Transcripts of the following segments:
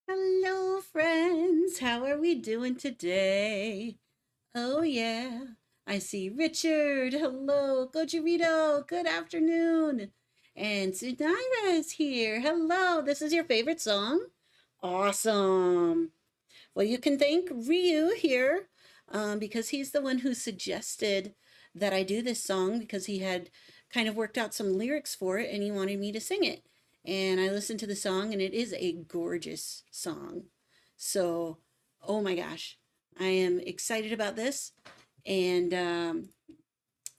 Hello, friends. How are we doing today? Oh, yeah. I see Richard. Hello. Gojirito. Good afternoon. And Sunaira is here. Hello. This is your favorite song? Awesome. Well, you can thank Ryu here because he's the one who suggested that I do this song because he had kind of worked out some lyrics for it and he wanted me to sing it. And I listened to the song and it is a gorgeous song. So, oh my gosh, I am excited about this and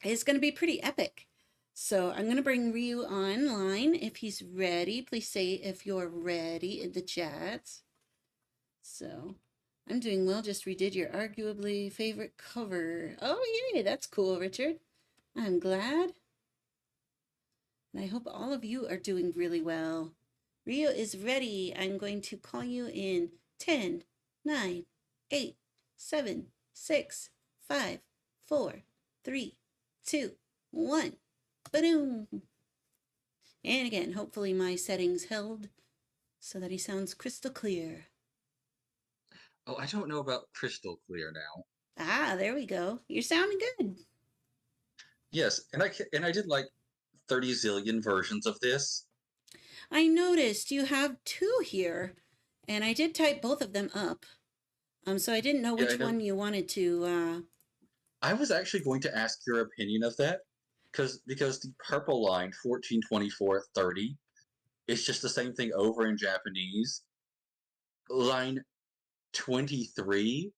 it's going to be pretty epic. So I'm going to bring Ryu online if he's ready. Please say if you're ready in the chat. So I'm doing well. Just redid your arguably favorite cover. Oh, yay. That's cool, Richard. I'm glad. And I hope all of you are doing really well. Rio is ready. I'm going to call you in 10, 9, 8, 7, 6, 5, 4, 3, 2, 1. Ba-doom. And again, hopefully my settings held so that he sounds crystal clear. Oh, I don't know about crystal clear now. Ah, there we go. You're sounding good. Yes, and I did like 30 zillion versions of this. I noticed you have two here, and I did type both of them up. So I didn't know Yeah, I which know. one you wanted to. I was actually going to ask your opinion of that because the purple line 142430 is just the same thing over in Japanese. Line 23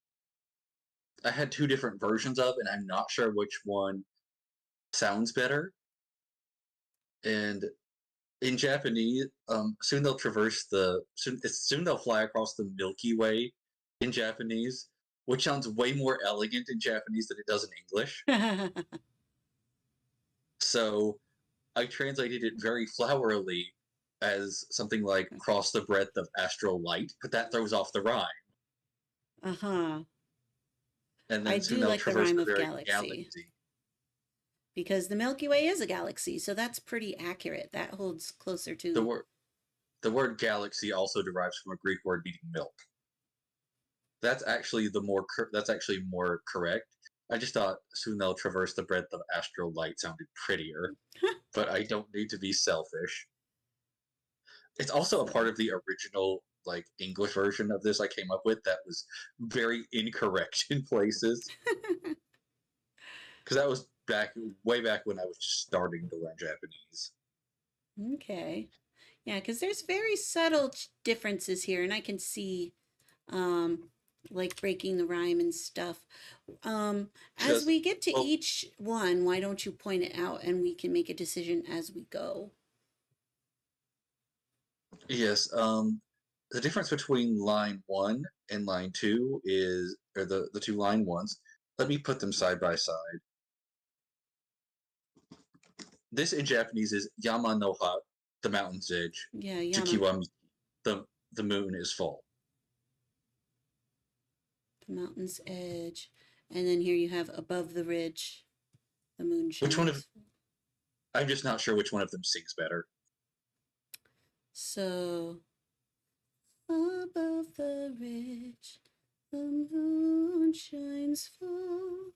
I had two different versions of and I'm not sure which one sounds better. And in Japanese, soon they'll soon they'll fly across the Milky Way in Japanese, which sounds way more elegant in Japanese than it does in English. So I translated it very flowerily as something like "cross the breadth of astral light," but that throws off the rhyme. Uh-huh. And I then soon do they'll like the traverse rhyme the of very galaxy galaxy. because the Milky Way is a galaxy, so that's pretty accurate. That holds closer The to. word the word galaxy also derives from a Greek word meaning milk. That's actually more correct. I just thought soon they'll traverse the breadth of astral light sounded prettier, but I don't need to be selfish. It's also a part So. of the original like English version of this I came up with that was very incorrect in places because that was way back when I was just starting to learn Japanese. Okay. Yeah, because there's very subtle differences here, and I can see um, like breaking the rhyme and stuff. As Because we get to well, each one, why don't you point it out and we can make a decision as we go? yes, the difference between line one and line two is or the two line ones. Let me put them side by side. This in Japanese is Yama no Ha, the mountain's edge. Yeah, Yama, Tsuki wa Miki, the moon is full. the mountain's edge. And then here you have above the ridge, the moon Which one of shines. I'm just not sure which one of them sings better. So, above the ridge, the moon shines full.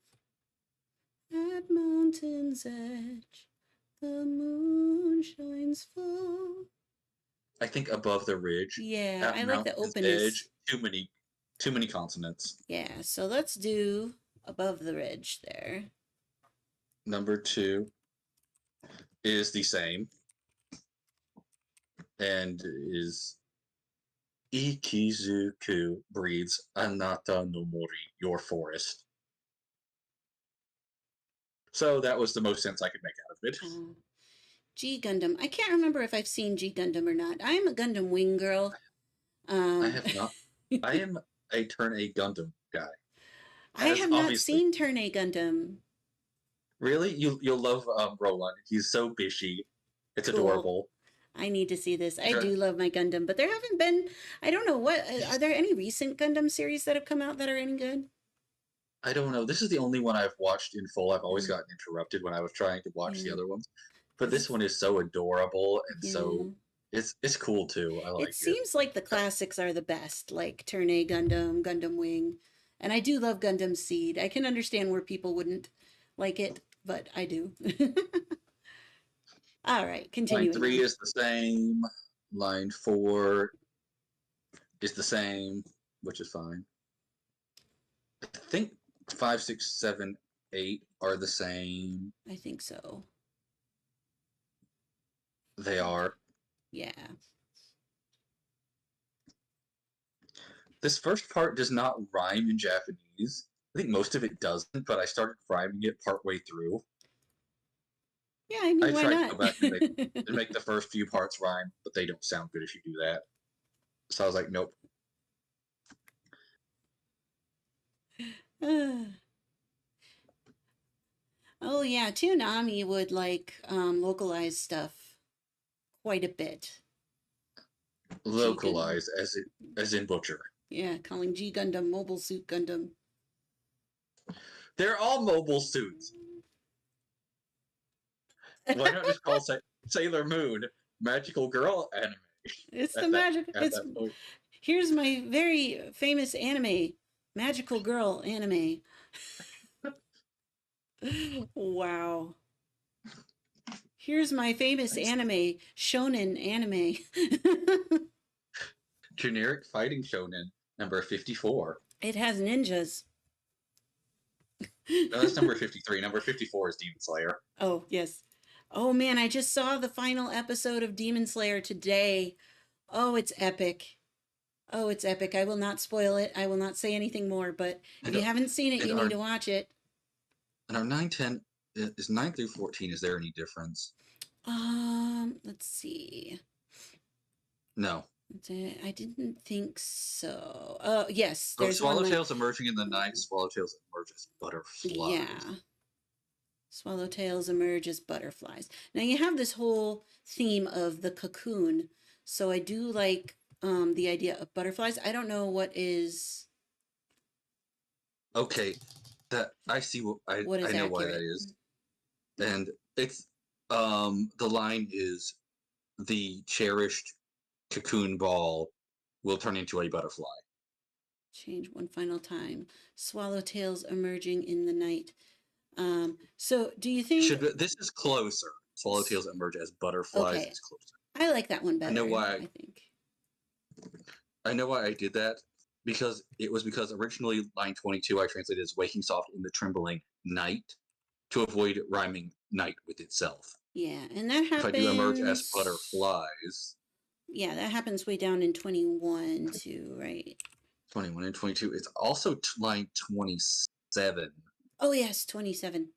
At mountain's edge, the moon shines full. I think above the ridge, Yeah, at I like the mountain's openness. edge, too many consonants. Yeah, so let's do above the ridge there. Number two is the same and is Ikizuku breeds Anata no Mori, your forest. So that was the most sense I could make out of it. G Gundam. I can't remember if I've seen G Gundam or not. I'm a Gundam Wing girl. I Um, have not. I am a Turn A Gundam guy. I As have not obviously, seen Turn A Gundam. really, you'll love Roland. He's so bishy. It's Cool. adorable. I need to see this. I Sure. do love my Gundam, but there haven't been, I don't know what, are there any recent Gundam series that have come out that are any good? I don't know. This is the only one I've watched in full. I've always Uh, gotten interrupted when I was trying to watch the yeah, other ones, but because this one is so adorable and so yeah. it's cool too. I It like it. seems like the classics are the best, like Turn A Gundam, Gundam Wing. And I do love Gundam Seed. I can understand where people wouldn't like it, but I do. All right, Line continuing three on. is the same. Line four is the same, which is fine. I think five, six, seven, eight are the same. I think so. They are. Yeah. This first part does not rhyme in Japanese. I think most of it doesn't, but I started rhyming it partway through. Yeah, I I mean, why tried to not? go back and make the first few parts rhyme, but they don't sound good if you do that. So I was like, nope. Oh yeah, Toonami would like localize stuff quite a bit. G Gundam. Localize as in butcher. Yeah, calling G Gundam Mobile Suit Gundam. They're all mobile suits. Why not just call Sailor Moon Magical Girl anime It's the at that magic. at It's that point? here's my very famous anime, Magical Girl anime. Wow. Here's my famous Thanks. anime, shonen anime. Generic fighting shonen number 54. It has ninjas. No, that's number 53. Number 54 is Demon Slayer. Oh, yes. Oh man, I just saw the final episode of Demon Slayer today. Oh, it's epic. Oh, it's epic. I will not spoil it. I will not say anything more, but if And you haven't seen it, and you our need to watch it. and our 910 is 9 through 14. Is there any difference? Let's see. No. I didn't think so. Oh, yes, Oh, there's one like Swallowtails emerging in the night. Swallowtails emerge as butterflies. yeah. Swallowtails emerge as butterflies. Now you have this whole theme of the cocoon, so I do like the idea of butterflies. I don't know what is Okay, that I see. What what I is know why that accurate. is, and it's the line is the cherished cocoon ball will turn into a butterfly. Change one final time. Swallowtails emerging in the night. So do you think Should this is closer? Swallowtails emerge as butterflies okay, is closer. I like that one I know better, why. I think. I know why I did that because it was because originally line 22 I translated as waking soft in the trembling night to avoid rhyming night with itself. Yeah, and that If I do emerge as happens. butterflies, Yeah, that happens way down in 21 too, right? 21 and 22, it's also line 27. Oh, yes, 27.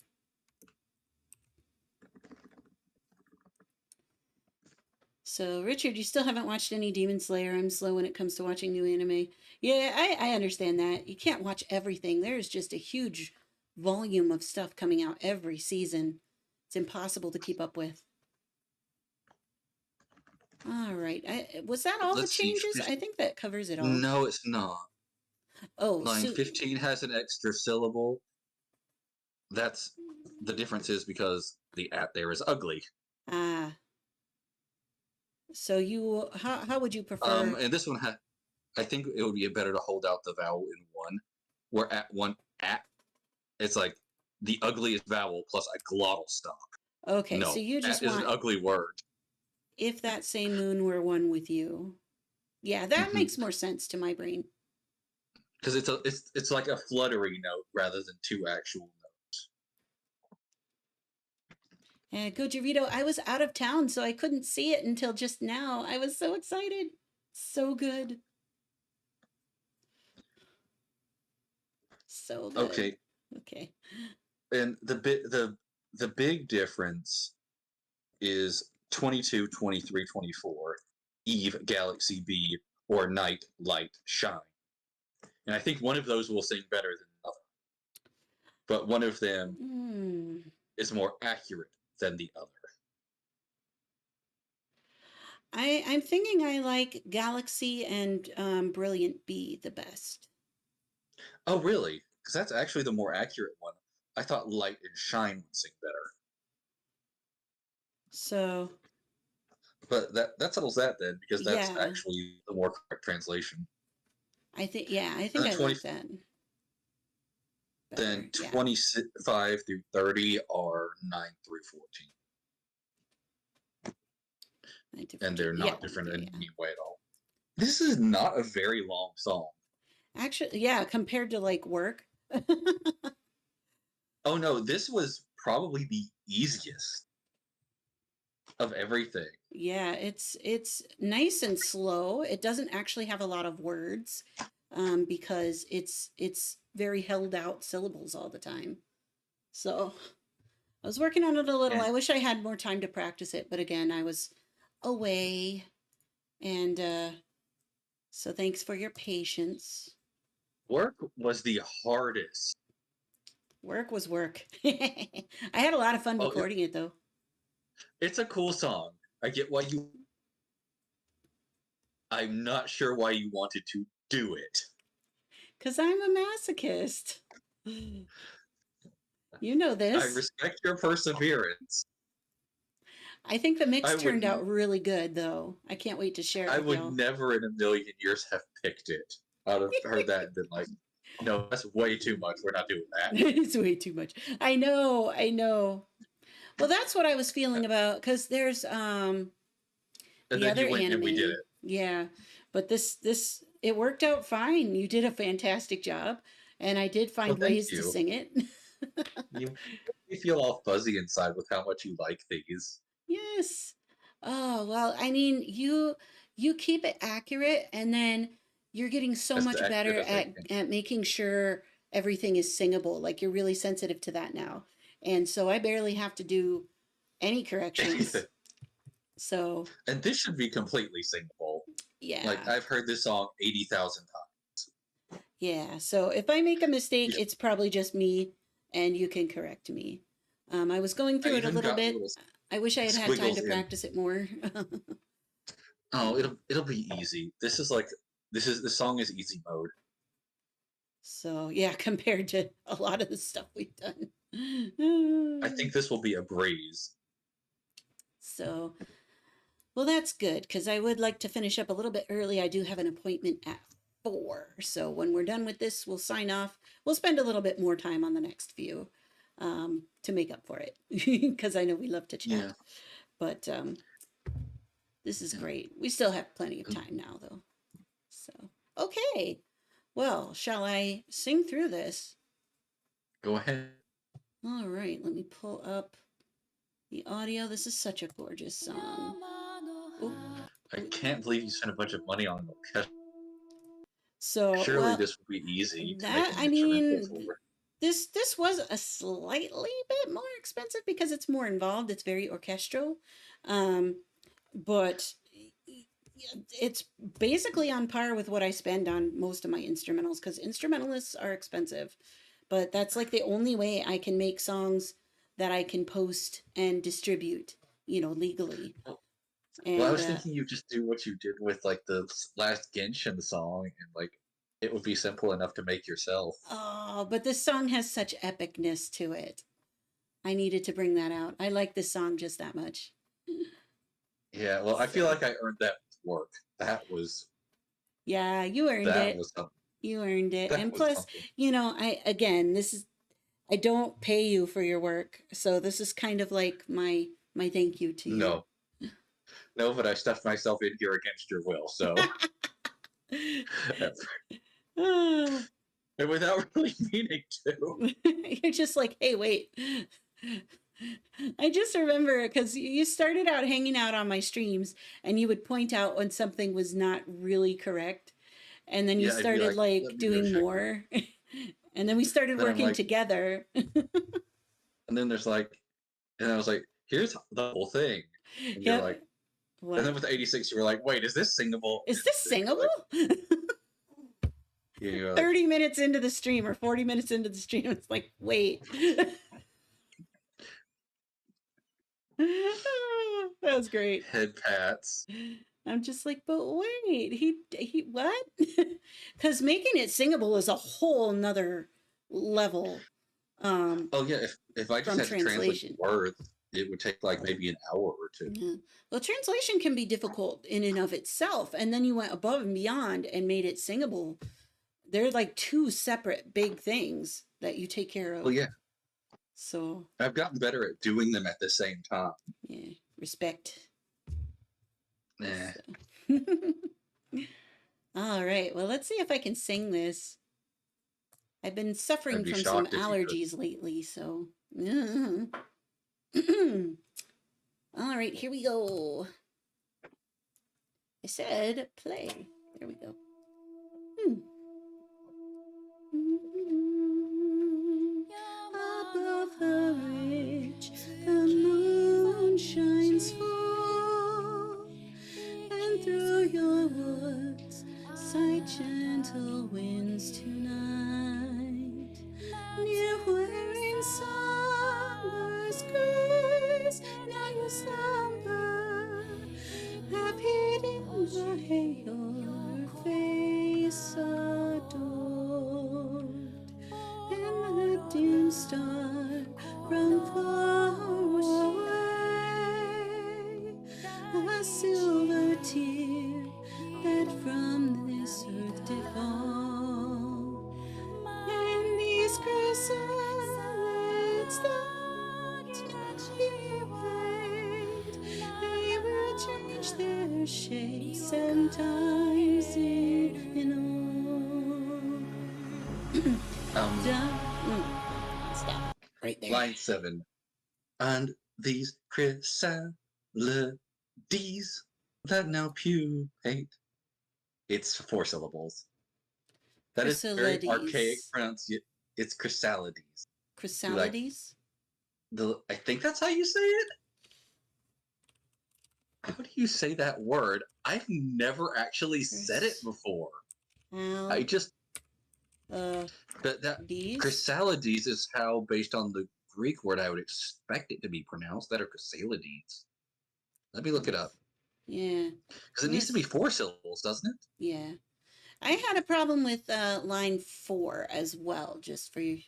So, Richard, you still haven't watched any Demon Slayer. I'm slow when it comes to watching new anime. Yeah, I understand that. You can't watch everything. There's just a huge volume of stuff coming out every season. It's impossible to keep up with. All right. Was that all the Let's see. changes? I think that covers it all. No, it's not. Oh, Line so 15 has an extra syllable. That's the difference is because the at there is ugly. ah, so you how would you prefer? And this one I think it would be better to hold out the vowel in one, where at it's like the ugliest vowel plus a glottal stop. Okay, so No, you just at is an want ugly word. if that same moon were one with you. Yeah, that Mm-hmm. makes more sense to my brain. Because it's like a fluttery note rather than two actual notes. And Gojirito, I was out of town, so I couldn't see it until just now. I was so excited. So good. So good. Okay, Okay. and the the big difference is 22, 23, 24, Eve, Galaxy B, or Night, Light, Shine. And I think one of those will sing better than the other, but one of them Hmm. is more accurate than the other. I'm thinking I like Galaxy and Brilliant B the best. Oh, really? Because that's actually the more accurate one. I thought Light and Shine would sing better. So But that settles that then, because that's yeah, actually the more correct translation. I And think then I like that better. then Yeah, 25 through 30 are 9 through 14. nine to And 14. they're Yeah, not different in yeah. any way at all. This is not a very long song. Actually, yeah, compared to like work. Oh no, this was probably the easiest of everything. Yeah, it's nice and slow. It doesn't actually have a lot of words because it's very held out syllables all the time. So I was working on it a little. And I wish I had more time to practice it, but again, I was away, and so thanks for your patience. work was the hardest. Work was work. I had a lot of fun Oh, recording it though, it's a cool song. I get why you. I'm not sure why you wanted to do it. because I'm a masochist. You know I this. respect your perseverance. I think the I mix would turned out really good, though. I can't wait to share it I with would y'all. never in a million years have picked it. I'd have heard that and been like, no, that's way too much. We're not doing that. It's way too much. I know, I know. Well, that's what I was feeling about because there's And the then other you went and we did anime. it. Yeah, but this it worked out fine. You did a fantastic job, and I did Well, find thank ways to you. sing it. You feel all fuzzy inside with how much you like these. Yes. Oh, well, I mean, you keep it accurate and then you're getting so As much accurate better as they can. at making sure everything is singable. Like you're really sensitive to that now. And so I barely have to do any corrections. So, And this should be completely singable. Like, yeah. I've heard this song 80,000 times. Yeah. So if I make a mistake, Yeah, it's probably just me and you can correct me. I was going I through it a even little got bit. little I wish I had had time to squiggles in. practice it more. Oh, it'll be easy. The song is easy mode. So yeah, compared to a lot of the stuff we've done. I think this will be a breeze. So, well, that's good because I would like to finish up a little bit early. I do have an appointment at 4. So when we're done with this, we'll sign off. We'll spend a little bit more time on the next few to make up for it because I know we love to Yeah. chat. But this is Yeah. great. We still have plenty of time now, though. So, okay. Well, shall I sing through this? Go ahead. All right, let me pull up the audio. This is such a gorgeous song. Oop, I oop. can't believe you spent a bunch of money on an orchestra. So, Surely well, this would be easy to make that an I instrumental mean, for. this was a slightly bit more expensive because it's more involved. It's very orchestral, um, but it's basically on par with what I spend on most of my instrumentals because instrumentalists are expensive. But that's like the only way I can make songs that I can post and distribute, legally. Well, I And was thinking you just do what you did with like the last Genshin song, and like it would be simple enough to make yourself. oh, but this song has such epicness to it. I needed to bring that out. I like this song just that much. Yeah, well, I feel So, like I earned that with work. That was yeah, you earned that it. was something. You earned it. That And was plus, something. I don't pay you for your work. So this is kind of like my thank you to you. No, no, but I stuffed myself in here against your will, so Ah, and without really meaning to. you're just like, hey, wait. I just remember because you started out hanging out on my streams and you would point out when something was not really correct. And then you Yeah, I'd be started like, let like me go doing check that. more. And then we started Then I'm working like, together. and then there's like, And I was like, here's the whole thing. And you're Yep. like, and What? then with 86, you were like, wait, is this singable? Is this And you're singable? like, you're like, 30 minutes into the stream or 40 minutes into the stream, it's like, wait. That was great. head pats. I'm just like, but wait, he what? Because making it singable is a whole nother level. Oh yeah, if I just From had to translate translation. words, it would take like maybe an hour or two. Yeah. Well, translation can be difficult in and of itself, and then you went above and beyond and made it singable. They're like two separate big things that you take care of. Well, yeah, So I've gotten better at doing them at the same time. yeah, respect. Nah. So. All right. Well, let's see if I can sing this. I've been suffering I'd be from some shocked if you could. allergies lately, so. All right, here we go. I said play. There we go. Above the ridge, the moon shines full, and through your woods sigh gentle winds tonight. Near where in summer's grace now you slumber, have hid in the hay your face adored, and the dim star from far away, a silver tear that from this earth did fall, and these chrysalids that you wait, they will change their shape sometimes in stop right there. Line 7. And these chrysalides that now pupate. It's 4 syllables. That is very archaic pronunciation. It's chrysalides. Chrysalides? I think that's how you say it. How do you say that word? I've never actually said it before. I just that chrysalides is how, based on the Greek word, I would expect it to be pronounced. That are chrysalides. Let me look it up. Yeah. Because it needs to be 4 syllables, doesn't it? Yeah. I had a problem with line 4 as well, just for you.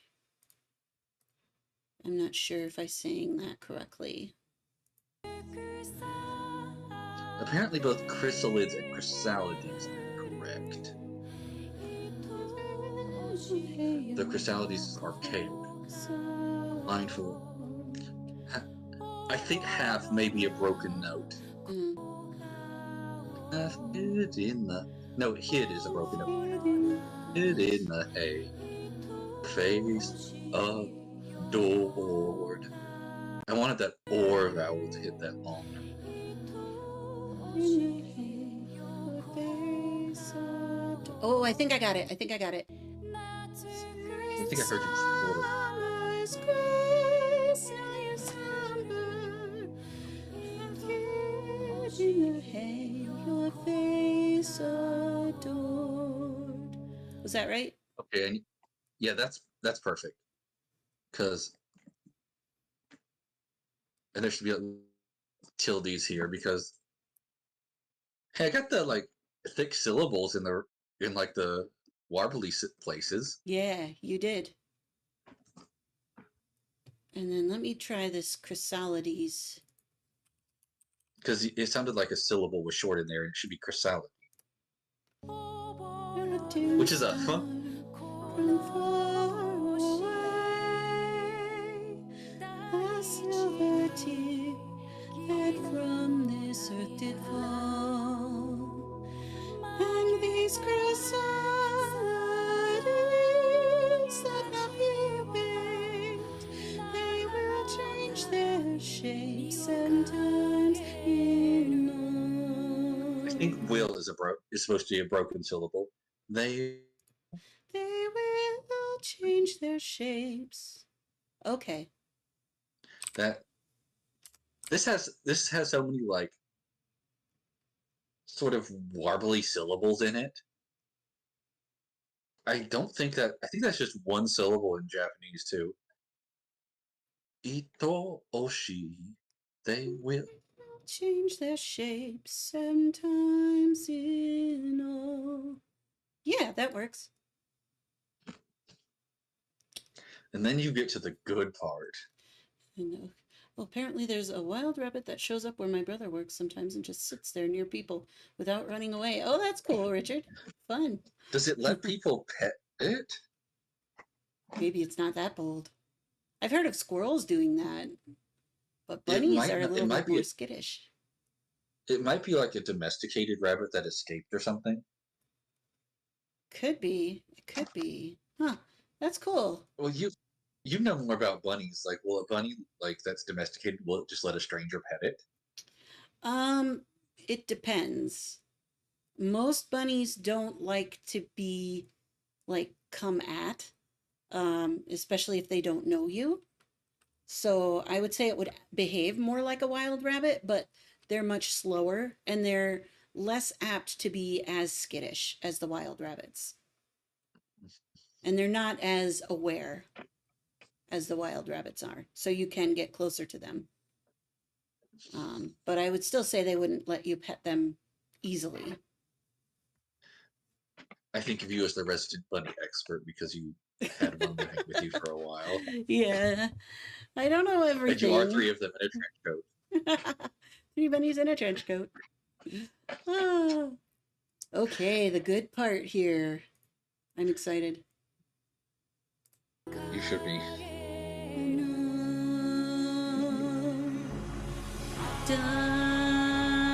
I'm not sure if I'm saying that correctly. Apparently both chrysalids and chrysalides are correct. The chrysalides is archaic. Line 4. I think half may be a broken note. Half hid in the... No, hid is a broken note. Hid in the hay. Face adored. I wanted that or vowel to hit that long. Oh, I think I got it. I think I got it. I think I heard you before. Was that right? Okay, and yeah, that's perfect. And there should be tildes here because hey, I got the like thick syllables in like the warbly places. Yeah, you did. And then let me try this chrysalides. Because it sounded like a syllable was short in there, and it should be chrysalid. Which is a silver tear that from this earth did fall, and these chrysalides that now pupate, they will change their shape sometimes in all. I think will is supposed to be a broken syllable. They will change their shapes. Okay. That this has so many like sort of warbly syllables in it. I think that's just one syllable in Japanese too. Ito oshi. They will. Change their shape sometimes, Yeah, that works. And then you get to the good part. I know. Well, apparently there's a wild rabbit that shows up where my brother works sometimes and just sits there near people without running away. Oh, that's cool, Richard. Fun. Does it let people pet it? Maybe it's not that bold. I've heard of squirrels doing that, but It bunnies might are a not, little bit more skittish. it might be like a domesticated rabbit that escaped or something. Could be. It could be. Huh. That's cool. Well, you know more about bunnies. Like, will a bunny like that's domesticated will it just let a stranger pet it? Um, it depends. Most bunnies don't like to be like come at, especially if they don't know you. So I would say it would behave more like a wild rabbit, but they're much slower and they're less apt to be as skittish as the wild rabbits. And they're not as aware as the wild rabbits are. So you can get closer to them. But I would still say they wouldn't let you pet them easily. I think of you as the resident bunny expert because you had one with you for a while. Yeah, I don't know And you are three everything. of them in a trench coat. 3 bunnies in a trench coat. Oh. Okay, the good part here. I'm excited. You should be.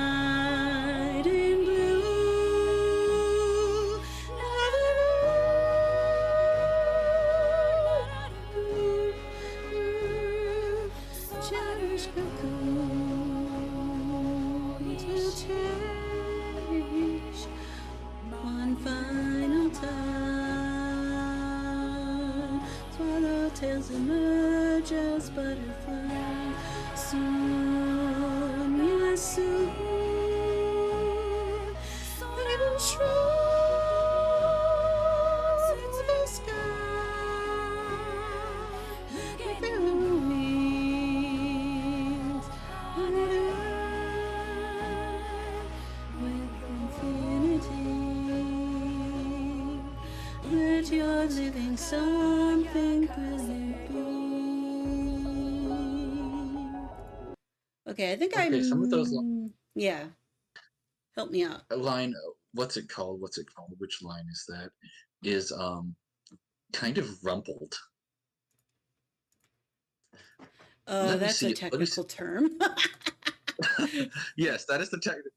Dyed in blue. Cherish cocoons will cherish one final time. Swallowtails emerge as butterflies. Soon, yes, soon, they will rise into the sky with their wings and with infinity. Let your living something brilliant be. Okay, I think Okay, some of those yeah. Help me out. line. What's it called? Which line is that? Is kind of rumpled. Oh, Let me that's a see. Let me see. technical term. Yes, that is the technical.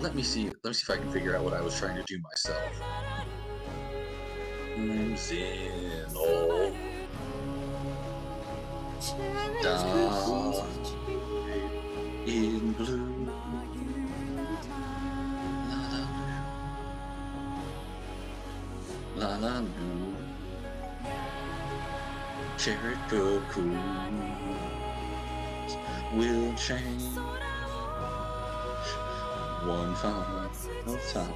Let me see. Let me see if I can figure out what I was trying to do myself. In blue. La la blue. Cherry cocoons will change one final time.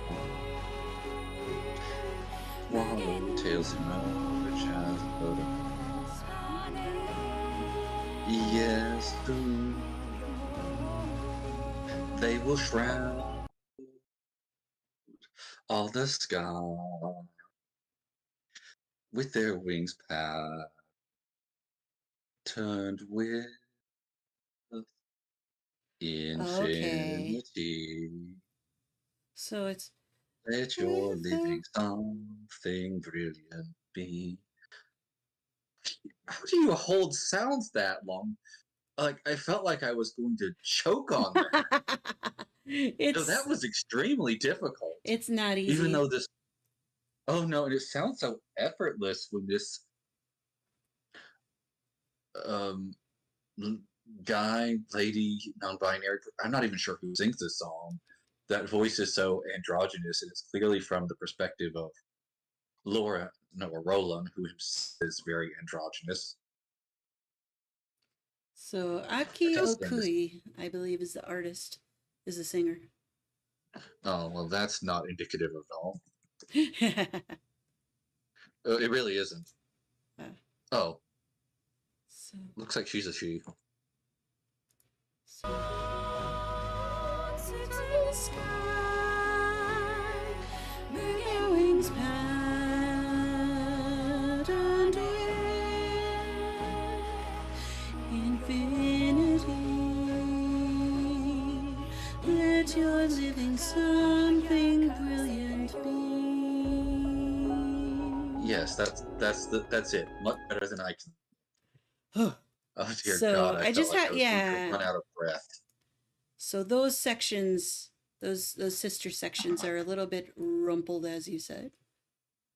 Swallowtails emerge as butterflies. Yes, soon they will shroud all the sky with their wings patterned with Okay. infinity. So it's Let your with living something brilliant be. How do you hold sounds that long? Like, I felt like I was going to choke on that. So that it's was extremely difficult. it's not Even easy. though this, oh no, and it sounds so effortless when this um, guy, lady, non-binary. I'm not even sure who sings this song. That voice is so androgynous, and it's clearly from the perspective of Laura, no, or Roland, who is very androgynous. So It Aki does sound Okui, I believe, is the artist, is the singer. oh well, that's not indicative of all. It really isn't. Uh, Oh, so, looks like she's a she. so. To the sky, move your wings pat and infinity. Let your living something brilliant be. Yes, that's it. Much better than I can. Oh dear God, So I I felt just like had, I was going to yeah. run out of breath. So those sections, those sister sections are a little bit rumpled, as you said.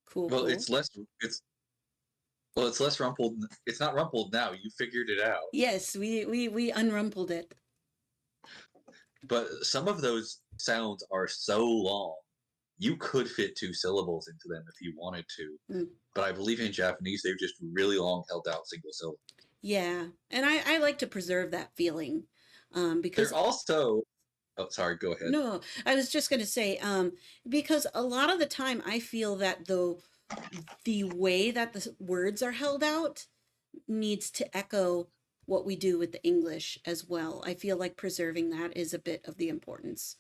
Cool, Well, cool. it's less rumpled. It's not rumpled now. You figured it out. Yes, we unrumpled it. But some of those sounds are so long, you could fit 2 syllables into them if you wanted to. Mm. But I believe in Japanese, they're just really long, held out single syllables. Yeah, and I like to preserve that feeling, because They're also. Oh, sorry. Go ahead. no, I was just going to say, because a lot of the time I feel that the way that the words are held out needs to echo what we do with the English as well. I feel like preserving that is a bit of the importance.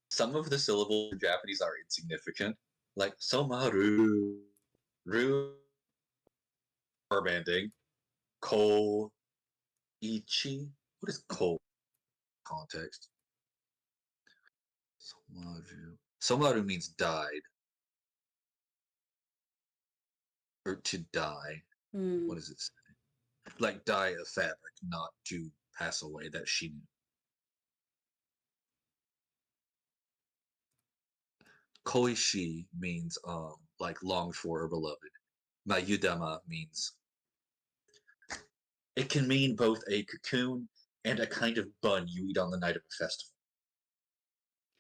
Some of the syllables in Japanese are insignificant, like somaru, ru, rubber banding, ko, ichi. What is ko context? Somaru. Somaru means died or to die. Hmm. What does it say? Like die of fabric, not to pass away. That she knew. Koishi means like longed for or beloved. Mayudama means it can mean both a cocoon and a kind of bun you eat on the night of a festival,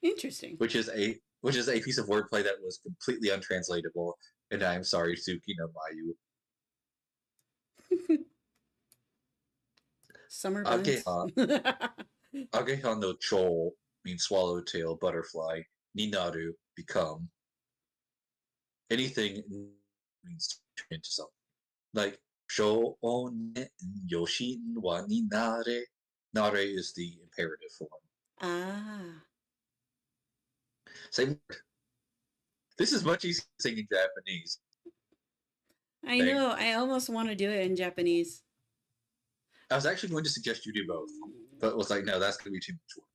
Interesting. which is a piece of wordplay that was completely untranslatable. And I am sorry, Tsuki no Mayu. Summer buns. Ageha, Ageha no Chol means swallowtail, butterfly. Ninaru, become. Anything means turn into something. Like Sho ne Yoshin wa ni nare. Nare is the imperative form. Ah, Same word. This is much easier to sing in Japanese. I Thing. know. I almost want to do it in Japanese. I was actually going to suggest you do both, but was like, no, that's going to be too much work.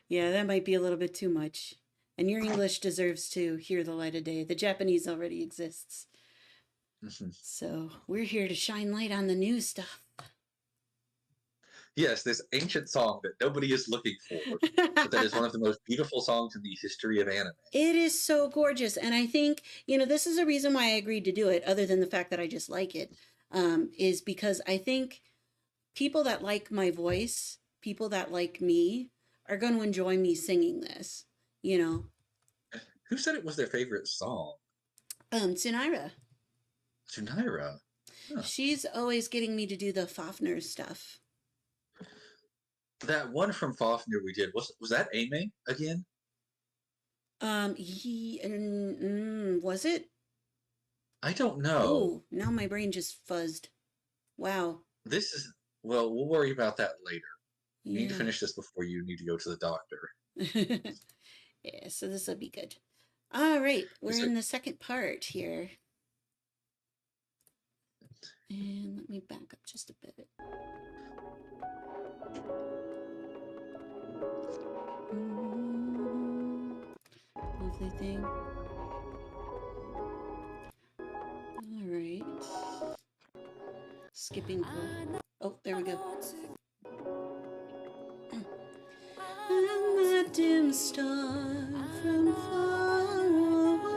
Yeah, that might be a little bit too much. And your English deserves to hear the light of day. The Japanese already exists. So we're here to shine light on the new stuff. Yes, this ancient song that nobody is looking for, but that is one of the most beautiful songs in the history of anime. It is so gorgeous. And I think, this is a reason why I agreed to do it, other than the fact that I just like it, is because I think people that like my voice, people that like me, are going to enjoy me singing this, Who said it was their favorite song? Tsunaira. Tsunaira. Huh. She's always getting me to do the Fafner stuff. That one from Fafnir we did, was that Ame again? Was it? I don't know. Oh, now my brain just fuzzed. Wow. This is, well, we'll worry about that later. Yeah. You need to finish this before you need to go to the doctor. Yeah, so this will be good. All right, we're in the second part here. And let me back up just a bit. Lovely thing. All right. Skipping. Oh, there we go. I'm a dim star from far away,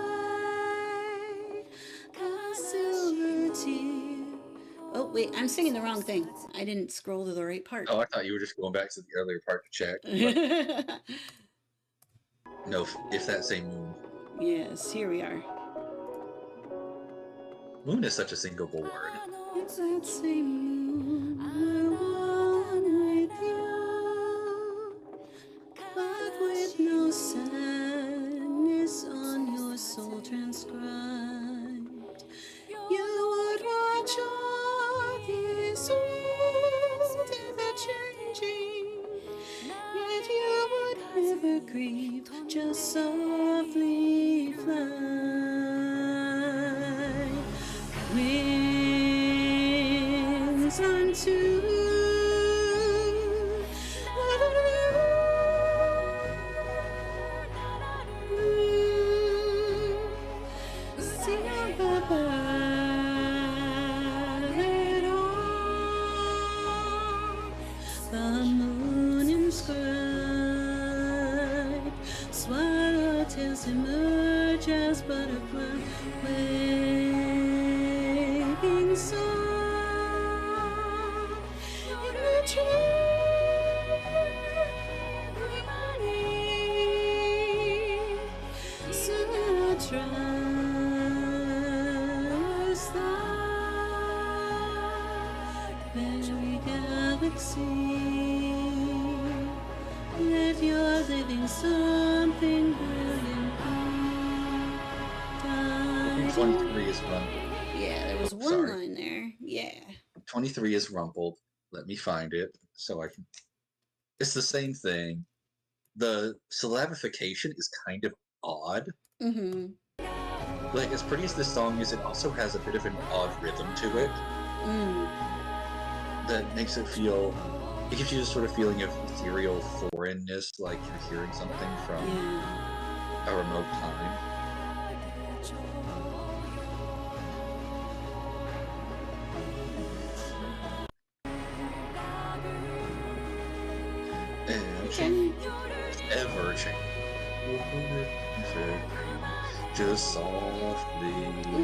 a silver tear. Oh, wait, I'm singing the wrong thing. I didn't scroll to the right part. Oh, I thought you were just going back to the earlier part to check. No, if that same moon. Yes, here we are. Moon is such a singable word. It's that same moon. transcribed. You would watch all these worlds ever changing, yet you would never grieve, just softly fly. Wings unto sing about it all. The moon inscribed, swallowtails emerge as butterfly waving song in the tree. Trust the very galaxy. Let your living something brilliant be. 23 is rumbled. Yeah, there was one line there. Yeah. 23 is rumbled. Let me find it so I can. It's the same thing. The syllabification is kind of odd. Mm-hmm. Like, as pretty as this song is, it also has a bit of an odd rhythm to it. That makes it feel. It gives you this sort of feeling of ethereal foreignness, like you're hearing something from a remote time. Ever change. Just softly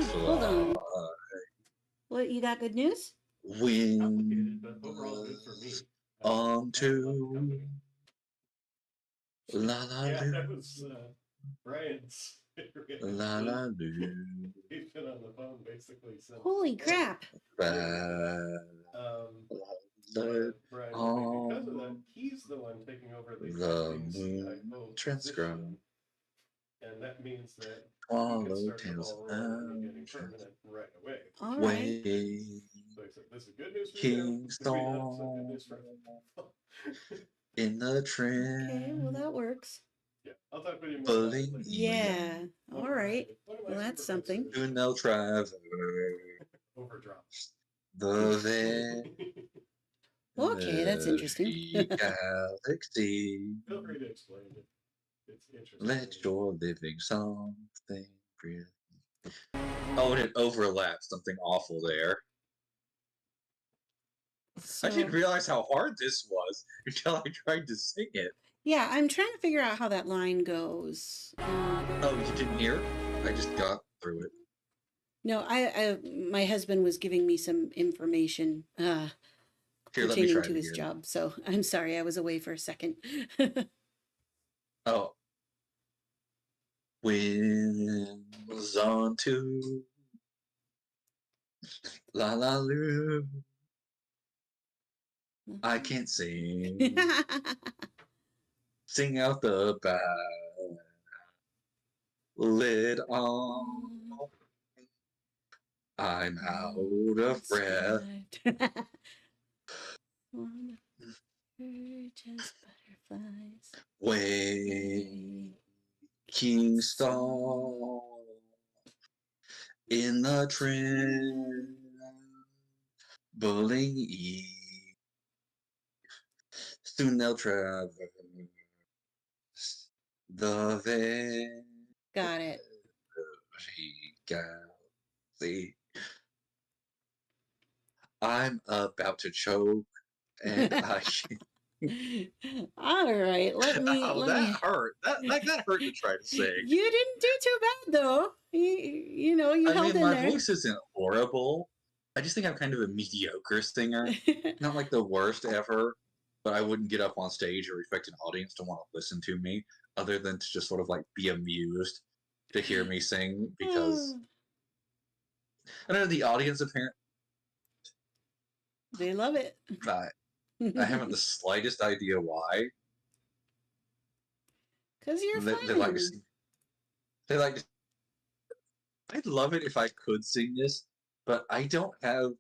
fly. Hold on. What, you got good news? Wings onto la la yeah, that was Brian's. la la loo. He's been on the phone basically since. Holy crap! Brian, because of that, he's the one taking over the CIO position, and that means that he can start the ball rolling and getting permanent right away. All right. So he said, "This is good news for him. Maybe not so good news for in the trend. Okay, well that works. Yeah, I'll talk with you more about it later. Yeah. All right. Well, that's something. They'll travel Overdrop. the Okay, that's interesting. galaxy. Feel free to explain it. It's interesting. Let your living something breathe. Oh, and it overlaps something awful there. So, I didn't realize how hard this was until I tried to sing it. yeah, I'm trying to figure out how that line goes. Oh, you didn't hear? I just got through it. No, my husband was giving me some information Here, pertaining to his job. So I'm sorry, I was away for a second. Oh. Winds onto la la loo. I can't sing. Sing out the ballad on. I'm out of breath. Just butterflies. Waking star in the trembling eve. Soon they'll traverse the very Got it. galaxy. I'm about to choke, and I can't. All right, let me. Hurt. That hurt to try to sing. You didn't do too bad though. You held in my there. voice isn't horrible. I just think I'm kind of a mediocre singer. Not like the worst ever, but I wouldn't get up on stage or expect an audience to want to listen to me, other than to just sort of like be amused to hear me sing, because I don't know, the audience apparently they love it. I haven't the slightest idea why. Because you're fun. They like to I'd love it if I could sing this, but I don't have.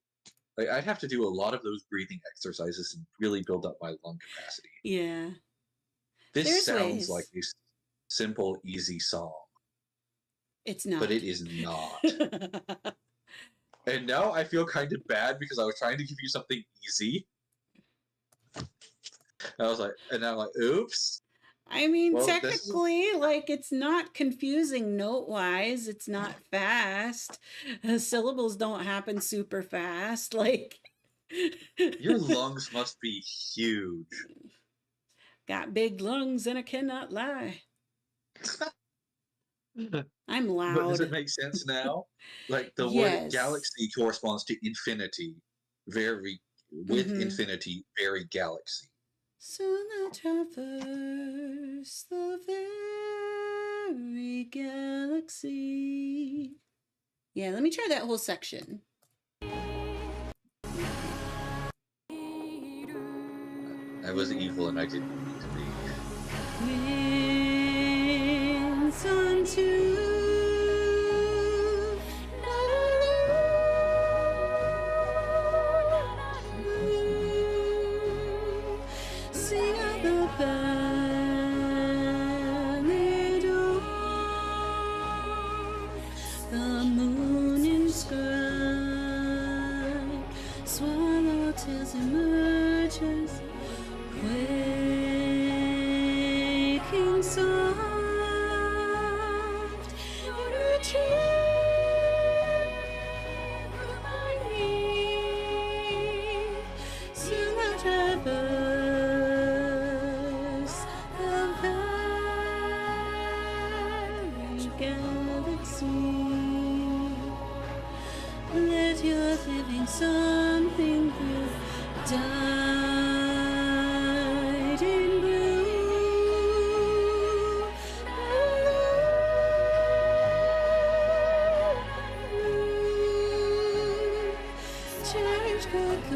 Like, I'd have to do a lot of those breathing exercises and really build up my lung capacity. Yeah. This There's sounds like ways. a simple, easy song, It's but not. it is not. And now I feel kind of bad because I was trying to give you something easy. And I was like, and I'm like, oops. I mean, Well, this is technically, like, it's not confusing note-wise. It's not fast. Syllables don't happen super fast. Like, your lungs must be huge. got big lungs and I cannot lie. I'm But does it loud. make sense now? Like the word Yes. galaxy corresponds to infinity, very with Mm-hmm. infinity, very galaxy. Soon I'll traverse the very galaxy. Yeah, let me try that whole section. I was evil and I didn't mean to be. Winds unto sing of the valley dawn, the moon in sky, swallowtails emerges, quaking soft, retreat through my need, soon I'll traverse the very galaxy. Let your living something through dyed in blue. Cherished cocoons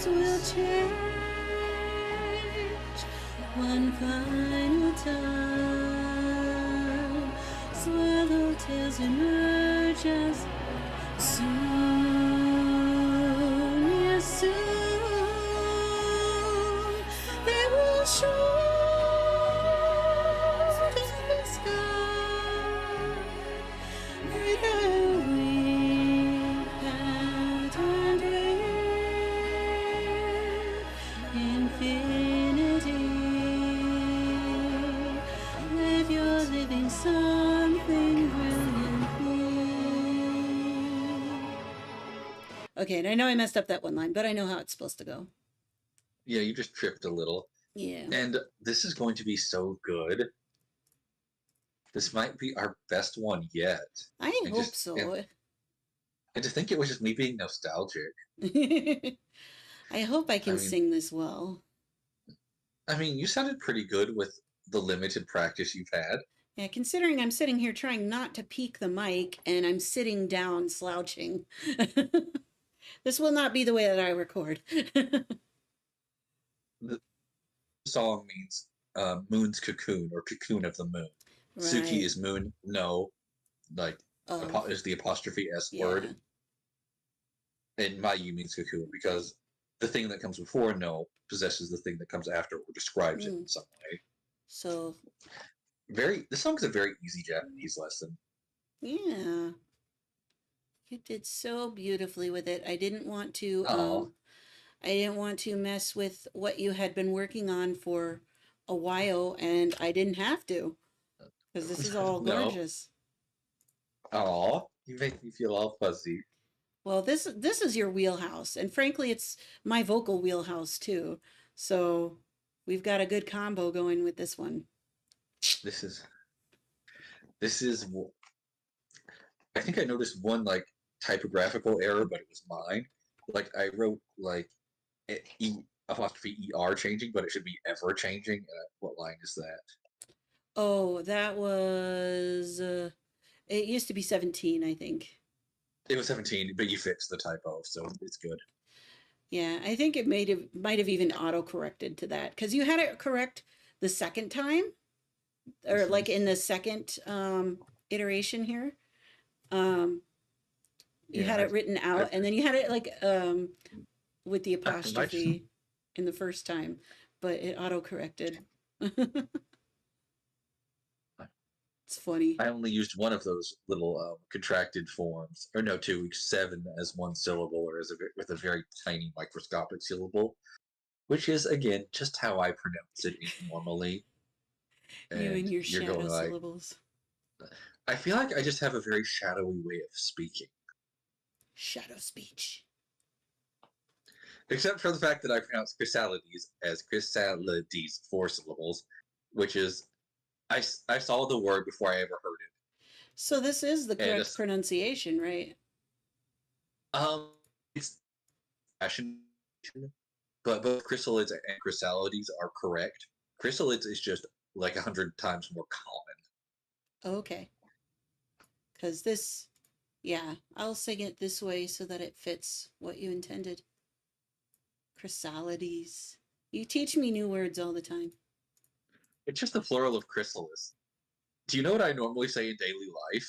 will change one final time. Swallowtails emerge as soon, yes, soon they will shoot in the sky with their wing patterned with infinity. Let your living something brilliant be. Okay, and I know I messed up that one line, but I know how it's supposed to go. Yeah, you just tripped a little. Yeah. And this is going to be so good. This might be our best one yet. I and hope just so. and to think it was just me being nostalgic. I hope I can I mean, sing this well. you sounded pretty good with the limited practice you've had. Yeah, considering I'm sitting here trying not to peek the mic and I'm sitting down slouching. This will not be the way that I record. The song means moon's cocoon or cocoon of the moon. Tsuki Right. is moon, no, like Of. is the apostrophe S word. Yeah. And Mayu means cocoon because the thing that comes before no possesses the thing that comes after or describes it in some way. So. This song is a very easy Japanese lesson. Yeah. You did so beautifully with it. I didn't want to mess with what you had been working on for a while, and I didn't have to, because this is all No. gorgeous. Aw, you make me feel all fuzzy. Well, this is your wheelhouse, and frankly, it's my vocal wheelhouse too. So we've got a good combo going with this one. This is. I think I noticed one like typographical error, but it was mine. Like I wrote like E apostrophe ER changing, but it should be ever changing. What line is that? Oh, that was. It used to be 17, I think. It was 17, but you fixed the typo, so it's good. Yeah, I think it might have even auto corrected to that because you had it correct the second time, or like in the second iteration here. Um, you Yeah, had it written out, and then you had it like with the I, apostrophe in the first time, but it auto corrected. It's funny. I only used one of those little contracted forms, or no, two, 7 as one syllable, or with a very tiny microscopic syllable, which is again just how I pronounce it normally. You and And your you're shadow going like, syllables. I feel like I just have a very shadowy way of speaking, Shadow speech. except for the fact that I pronounce chrysalides as chrysalides, 4 syllables, which is I saw the word before I ever heard it. So this is the And correct pronunciation, right? it's fashion, but both chrysalids and chrysalides are correct. Chrysalids is just like 100 times more common. Okay. Because this, yeah, I'll sing it this way so that it fits what you intended. Chrysalides. You teach me new words all the time. It's just the plural of chrysalis. Do you know what I normally say in daily life?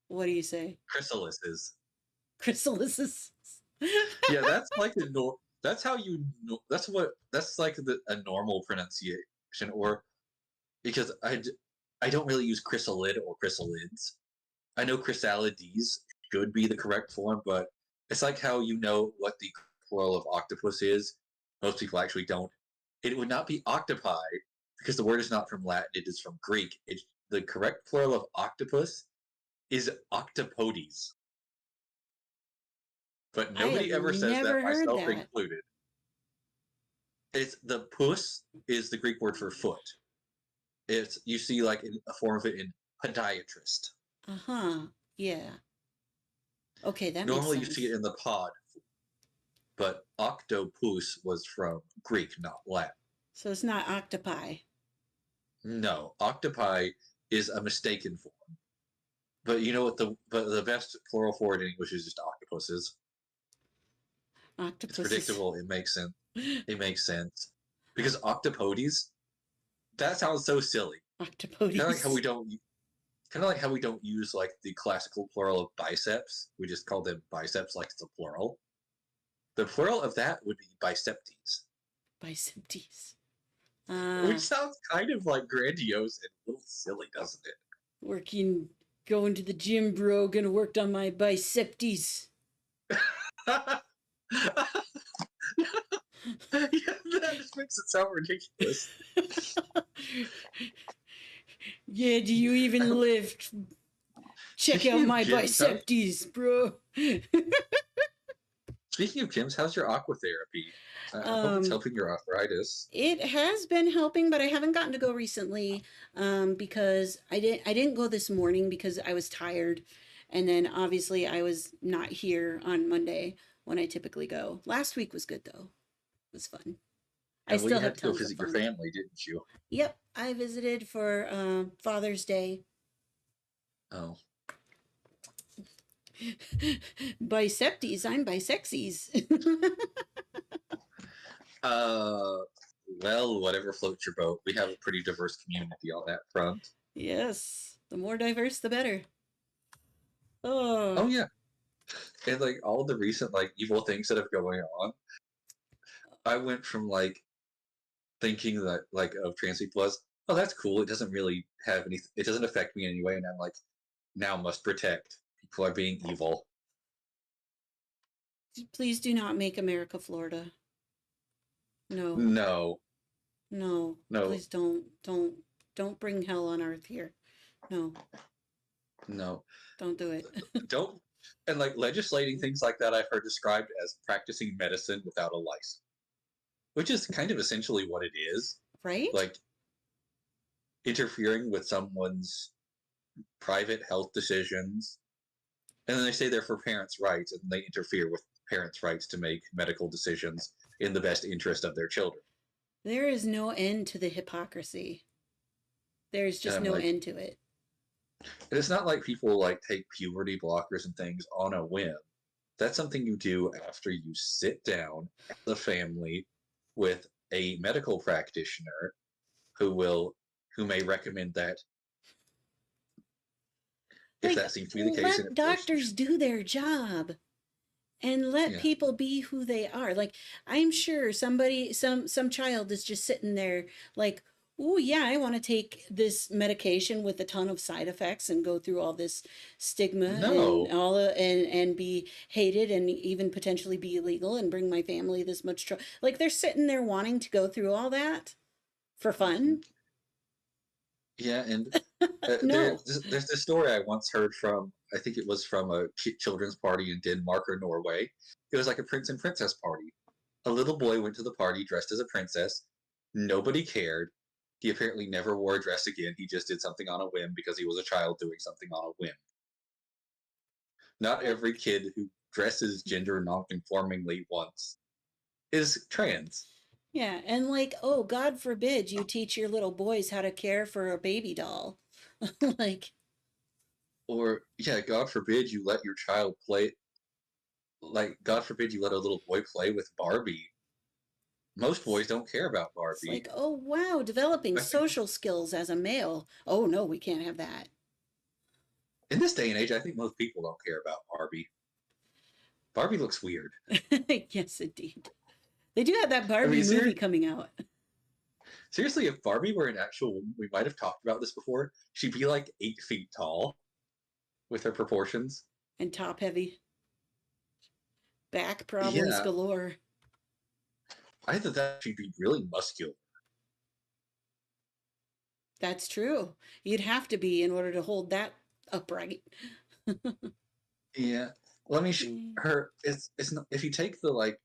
What do you say? Chrysalises. Chrysalises. Yeah, that's like that's how you know. That's like a normal pronunciation, or because I don't really use chrysalid or chrysalids. I know chrysalides should be the correct form, but it's like how you know what the plural of octopus is. Most people actually don't. It would not be octopi because the word is not from Latin; it is from Greek. The correct plural of octopus is octopodes, but I have nobody ever says that, never heard myself that. included. It's the puss is the Greek word for foot. It's you see like a form of it in podiatrist. Uh-huh. Yeah. Okay, that makes Normally you see sense. it in the pod, but octopus was from Greek, not Latin. So it's not octopi. No, octopi is a mistaken form. But you know what the best plural for it in English is just octopuses. It's Octopuses. predictable. It makes sense. It makes sense because octopodes. That sounds so silly. Kind of like how Octopodes. we don't. Kind of like how we don't use like the classical plural of biceps. We just call them biceps like it's a plural. The plural of that would be biceptes. Biceptes. Which sounds kind of like grandiose and a little silly, doesn't it? Working, going to the gym, bro. Gonna work on my biceptes. Yeah, that just makes it sound ridiculous. Yeah, do you even lift? Check out my biceptes, bro. Speaking of gyms, how's your aqua therapy? I hope it's helping your arthritis. It has been helping, but I haven't gotten to go recently because I didn't go this morning because I was tired, and then obviously I was not here on Monday when I typically go. Last week was good though; it was fun. I still You have had to go tons of visit your fun. family, didn't you? Yep, I visited for Father's Day. Oh. Biceptes, I'm bisexies. Well, whatever floats your boat. We have a pretty diverse community on that front. Yes, the more diverse, the better. Oh yeah, and like all the recent like evil things that have going on, I went from like thinking that like of trans people as, oh, that's cool. It doesn't really have any. It doesn't affect me anyway, and I'm like, now must protect. People are being evil. Please do not make America Florida. No. No. No. No. Please don't bring hell on earth here. No. No. Don't do it. Don't. And like legislating things like that, I've heard described as practicing medicine without a license, which is kind of essentially what it is. Right? Like interfering with someone's private health decisions. And then they say they're for parents' rights, and they interfere with parents' rights to make medical decisions in the best interest of their children. There is no end to the hypocrisy. There's just no end to it. And it's not like people like take puberty blockers and things on a whim. That's something you do after you sit down as a family with a medical practitioner who may recommend that if that seems to be the case, and let it forces doctors do their job and let people be who they are. Like, I'm sure some child is just sitting there like, oh yeah, I want to take this medication with a ton of side effects and go through all this stigma and and be hated and even potentially be illegal and bring my family this much trouble. Like, they're sitting there wanting to go through all that for fun. Yeah, and No. there's this story I once heard from, I think it was from a children's party in Denmark or Norway. It was like a prince and princess party. A little boy went to the party dressed as a princess. Nobody cared. He apparently never wore a dress again. He just did something on a whim because he was a child doing something on a whim. Not every kid who dresses gender nonconformingly once is trans. Yeah, and like, oh, God forbid you teach your little boys how to care for a baby doll. Like, or yeah, God forbid you let your child play, like, God forbid you let a little boy play with Barbie. Most boys don't care about it's Barbie. like, oh wow, developing I think social skills as a male. Oh no, we can't have that. in this day and age, I think most people don't care about Barbie. Barbie looks weird. Yes, indeed. They do have that Barbie movie coming out. Seriously, if Barbie were an actual woman, we might have talked about this before. She'd be like 8 feet tall with her proportions. And top heavy. Back problems Yeah. galore. I thought that she'd be really muscular. That's true. You'd have to be in order to hold that upright. Yeah. Let me her. It's not, if you take the like.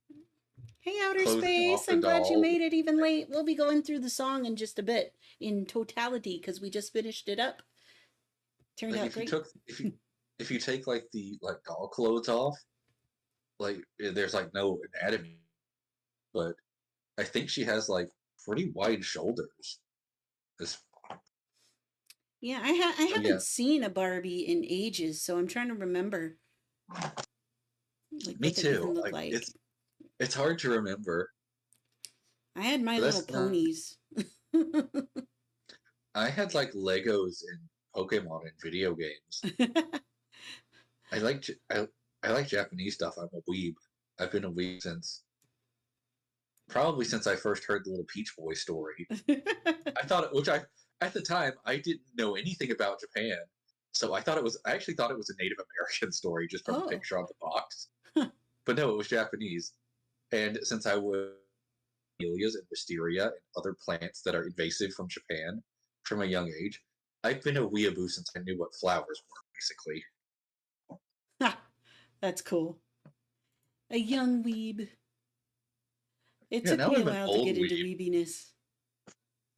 Hey, outer space! I'm glad you made it even late. We'll be going through the song in just a bit in totality because we just finished it up. Turned like out if great. if you take like the like doll clothes off, like there's like no anatomy, but I think she has like pretty wide shoulders. Yeah, I haven't seen a Barbie in ages, so I'm trying to remember. Like, me too. Like, it's hard to remember. I had My Little Ponies. I had like Legos and Pokemon and video games. I like Japanese stuff. I'm a weeb. I've been a weeb probably since I first heard the Little Peach Boy story. I thought, at the time I didn't know anything about Japan, so I actually thought it was a Native American story just from the picture on the box. But no, it was Japanese. And since I was Camellias and wisteria and other plants that are invasive from Japan from a young age, I've been a weeaboo since I knew what flowers were, basically. That's cool. A young weeb. It took me a while to get into weebiness.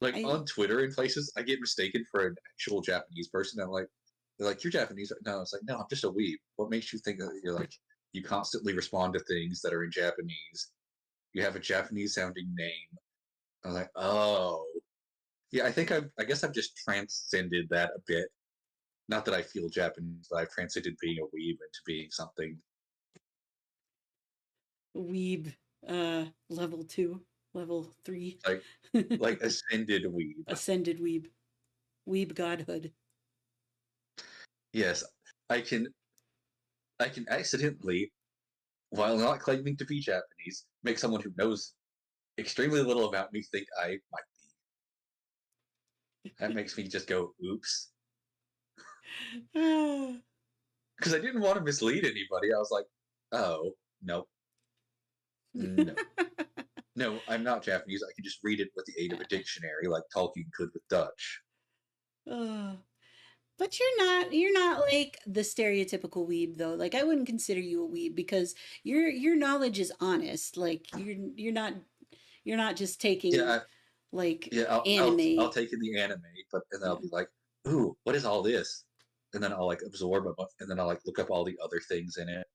Like on Twitter and places, I get mistaken for an actual Japanese person. They're like, "You're Japanese?" No, it's like, no, I'm just a weeb. What makes you think that you're like, you constantly respond to things that are in Japanese? You have a Japanese sounding name. I was like, oh, yeah. I guess I've just transcended that a bit. Not that I feel Japanese, but I've transcended being a weeb into being something. Weeb, level 2, level 3. Like ascended weeb. Ascended weeb. Weeb godhood. Yes, I can accidentally, while not claiming to be Japanese, make someone who knows extremely little about me think I might be. That makes me just go, oops. Because I didn't want to mislead anybody. I was like, oh, no. No. No, I'm not Japanese. I can just read it with the aid of a dictionary like Tolkien could with Dutch. But you're not like the stereotypical weeb though. Like, I wouldn't consider you a weeb because your knowledge is honest. Like, you're not just taking anime. I'll take in the anime, but then I'll be like, ooh, what is all this? And then I'll like absorb a bunch, and then I'll like look up all the other things in it.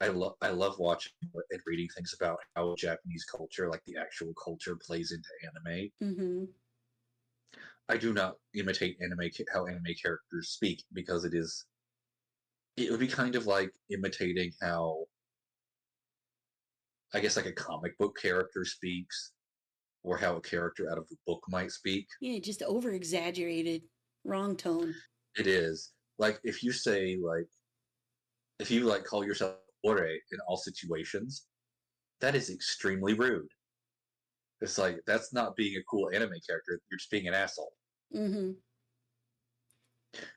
I love watching and reading things about how Japanese culture, like the actual culture, plays into anime. Mm-hmm. I do not imitate how anime characters speak because it would be kind of like imitating how, I guess, like a comic book character speaks or how a character out of a book might speak. Yeah, just over exaggerated, wrong tone. It is. like if you say like if you like call yourself ore in all situations, that is extremely rude. It's like that's not being a cool anime character. You're just being an asshole. Mm-hmm.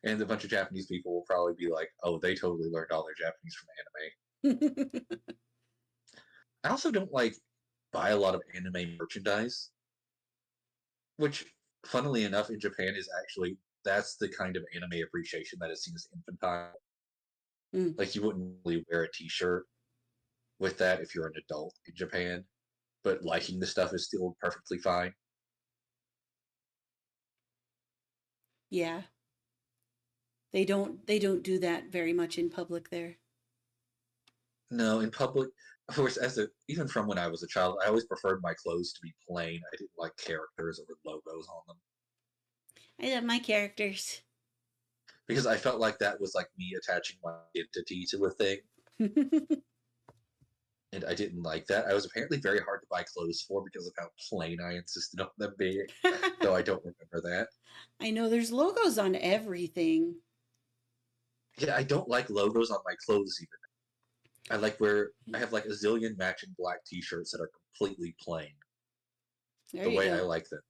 And a bunch of Japanese people will probably be like, "Oh, they totally learned all their Japanese from anime." I also don't like buy a lot of anime merchandise, which, funnily enough, in Japan is actually that's the kind of anime appreciation that is seen as infantile. Mm. Like you wouldn't really wear a T-shirt with that if you're an adult in Japan, but liking the stuff is still perfectly fine. Yeah. They don't do that very much in public there. No, in public, of course, even from when I was a child, I always preferred my clothes to be plain. I didn't like characters or logos on them I love my characters. because I felt like that was like me attaching my identity to a thing, and I didn't like that. I was apparently very hard to buy clothes for because of how plain I insisted on them being, though I don't remember that. I know there's logos on everything. Yeah, I don't like logos on my clothes even. I have like a zillion matching black T-shirts that are completely plain, There the you way I go. like them,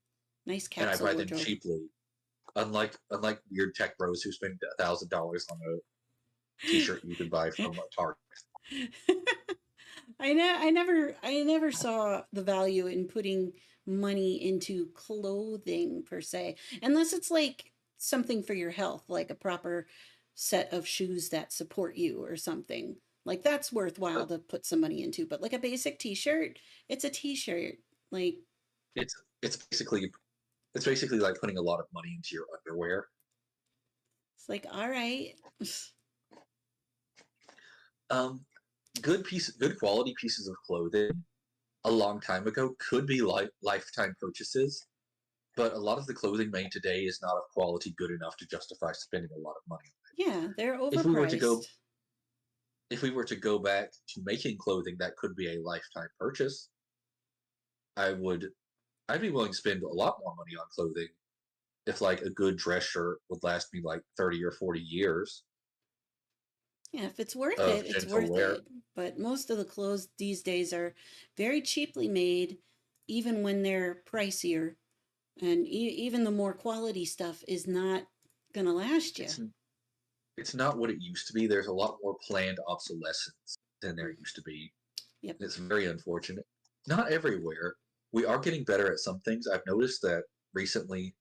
Nice and I capsule buy them wardrobe. cheaply. Unlike weird tech bros who spend $1,000 on a T-shirt you can buy from a Target. I never saw the value in putting money into clothing per se, unless it's like something for your health, like a proper set of shoes that support you or something. Like that's worthwhile to put some money into. But like a basic t-shirt, it's a t-shirt. Like It's it's basically it's basically like putting a lot of money into your underwear. it's like, all right. Um, good quality pieces of clothing a long time ago could be lifetime purchases, but a lot of the clothing made today is not of quality good enough to justify spending a lot of money on Yeah, they're it. overpriced. If we were to go back to making clothing that could be a lifetime purchase, I would I'd be willing to spend a lot more money on clothing if like a good dress shirt would last me like 30 or 40 years Yeah, if it's worth of it, it's gentle worth wear. it. But most of the clothes these days are very cheaply made, even when they're pricier. And even the more quality stuff is not going to last you. It's it's not what it used to be. There's a lot more planned obsolescence than there used to be. Yep. And it's very unfortunate. Not everywhere. We are getting better at some things. I've noticed that recently,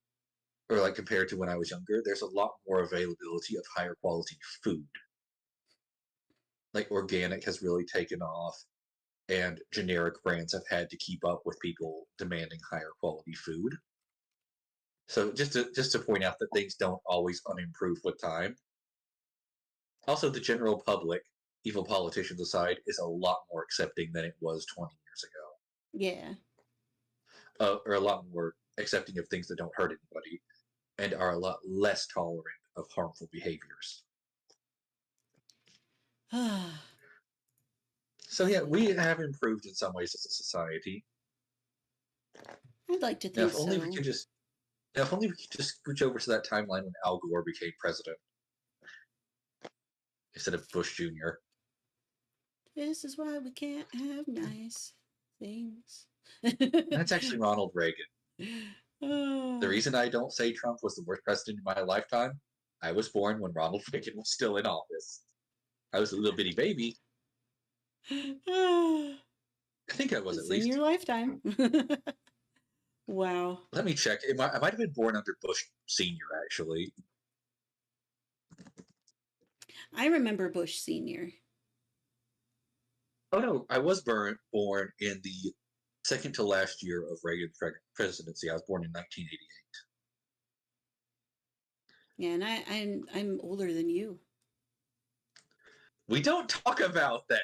or like compared to when I was younger, there's a lot more availability of higher quality food. Like organic has really taken off, and generic brands have had to keep up with people demanding higher quality food. So just to point out that things don't always unimprove with time. Also, the general public, evil politicians aside, is a lot more accepting than it was 20 years ago, Yeah. or a lot more accepting of things that don't hurt anybody, and are a lot less tolerant of harmful behaviors. So yeah, we have improved in some ways as a society. I'd like to Now, think so. if only we could just scooch over to that timeline when Al Gore became president instead of Bush Jr. This is why we can't have nice things. That's actually Ronald Reagan. The Oh. reason I don't say Trump was the worst president in my lifetime, I was born when Ronald Reagan was still in office. I was a little bitty baby. I think I was at It's in least. your lifetime. Wow. Let me check. I might have been born under Bush Sr., actually. I remember Bush Sr. Oh, no. I was born in the second to last year of Reagan's presidency. I was born in 1988. Yeah, and I'm older than you. We don't talk about that.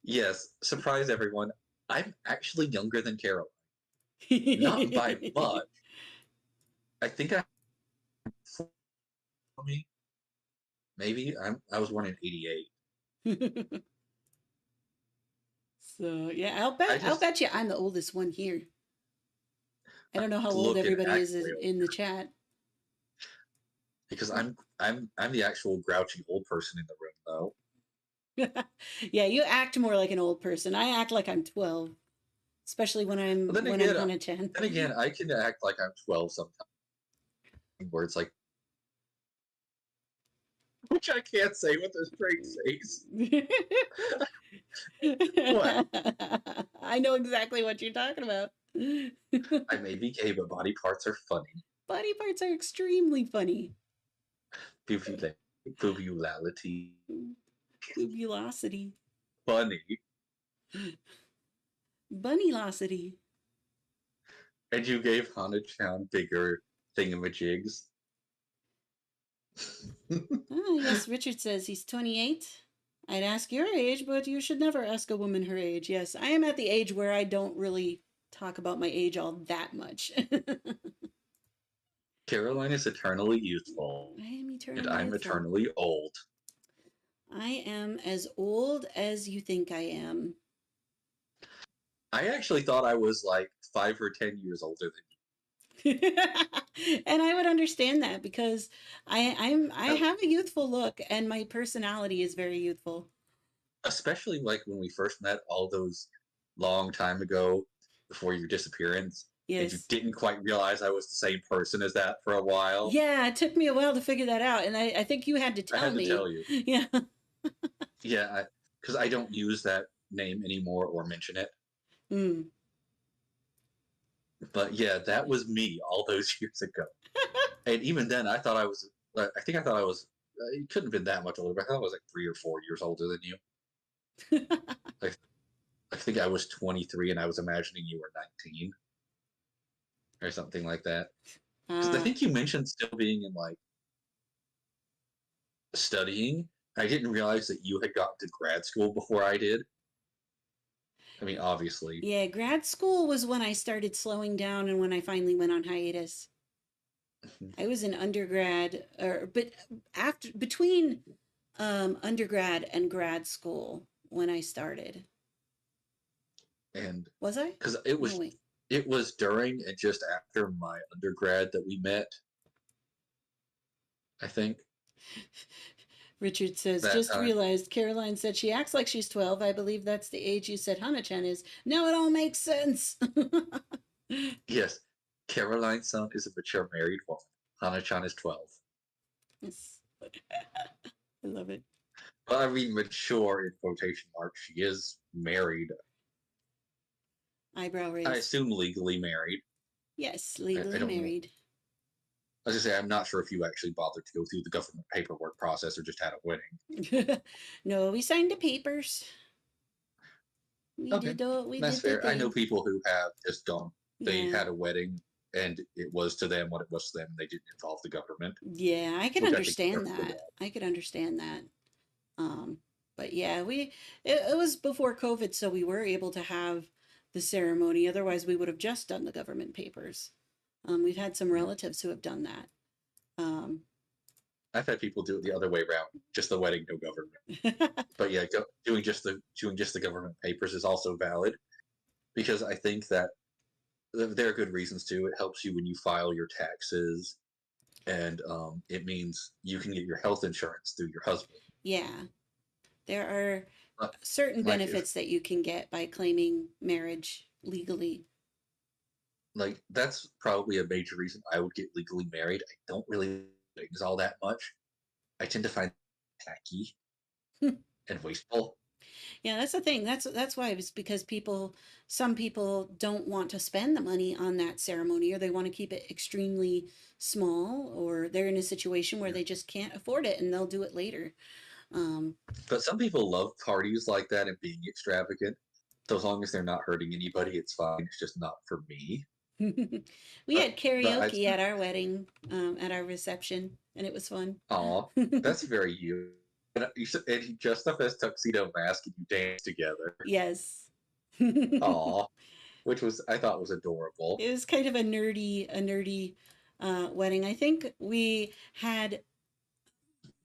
Yes, surprise everyone. I'm actually younger than Carol. Not by much. I think me. Maybe I was born in '88. So yeah, I I'll just bet you I'm the oldest one here. I don't know how old look and everybody act is way in older. the chat. Because I'm the actual grouchy old person in the room, though. Yeah, you act more like an old person. I act like I'm 12, especially when But I'm Hana-chan. then again, I can act like I'm 12 sometimes, where it's like, which I can't say with a straight face. What? I know exactly what you're talking about. I may be gay, but body parts are funny. Body parts are extremely funny. Bubulality. Bubulosity. Funny. Bunnylosity. And you gave Hana-chan bigger thingamajigs. Yes, Richard says he's 28. I'd ask your age, but you should never ask a woman her age. Yes, I am at the age where I don't really talk about my age all that much. Caroline is eternally youthful. I am eternally and I'm youthful. eternally old. I am as old as you think I am. I actually thought I was like 5 or 10 years older than And I would understand that because I have a youthful look and my personality is very youthful. Especially like when we first met all those long time ago before your disappearance. Yes. And you didn't quite realize I was the same person as that for a while. Yeah, it took me a while to figure that out. And I think you had to tell me. I had to tell you. Yeah. Yeah, because I don't use that name anymore or mention it. Mm. But yeah, that was me all those years ago. And even then, I thought I was, it couldn't have been that much older, but I thought I was like 3 or 4 years older than you. I think I was 23 and I was imagining you were 19 or something like that. Because I think you mentioned still being in like studying. I didn't realize that you had gotten to grad school before I did. I mean, obviously. Yeah, grad school was when I started slowing down and when I finally went on hiatus. I was in undergrad, but between undergrad and grad school when I started. And was I? Because it was during and just after my undergrad that we met. I think. Richard says, just realized Caroline said she acts like she's 12. I believe that's the age you said Hana-chan is. Now it all makes sense. Yes. Caroline-san is a mature married woman. Hana-chan is 12. Yes. I love it. Well, I mean, mature in quotation marks. She is married. Eyebrow raised. I assume legally married. Yes, legally married. I was gonna say, I'm not sure if you actually bothered to go through the government paperwork process or just had a wedding. No, we signed the papers. That's fair. I know people who have just gone. They had a wedding and it was to them what it was to them. They didn't involve the government. Yeah, I could understand that. I could understand that. But yeah, it was before COVID, so we were able to have the ceremony. Otherwise, we would have just done the government papers. We've had some relatives who have done that. I've had people do it the other way around, just the wedding, no government. But yeah, doing just the government papers is also valid because I think that there are good reasons to. It helps you when you file your taxes, and it means you can get your health insurance through your husband. Yeah, there are certain benefits that you can get by claiming marriage legally. Like that's probably a major reason I would get legally married. I don't really things all that much. I tend to find tacky and wasteful. Yeah, that's the thing. That's why it's because some people don't want to spend the money on that ceremony, or they want to keep it extremely small, or they're in a situation where they just can't afford it and they'll do it later. But some people love parties like that and being extravagant. So as long as they're not hurting anybody, it's fine. It's just not for me. We had karaoke at our wedding, at our reception, and it was fun. Aw, that's very you. And he dressed up as Tuxedo Mask and you danced together. Yes. Aw, which I thought was adorable. It was kind of a nerdy wedding. I think we had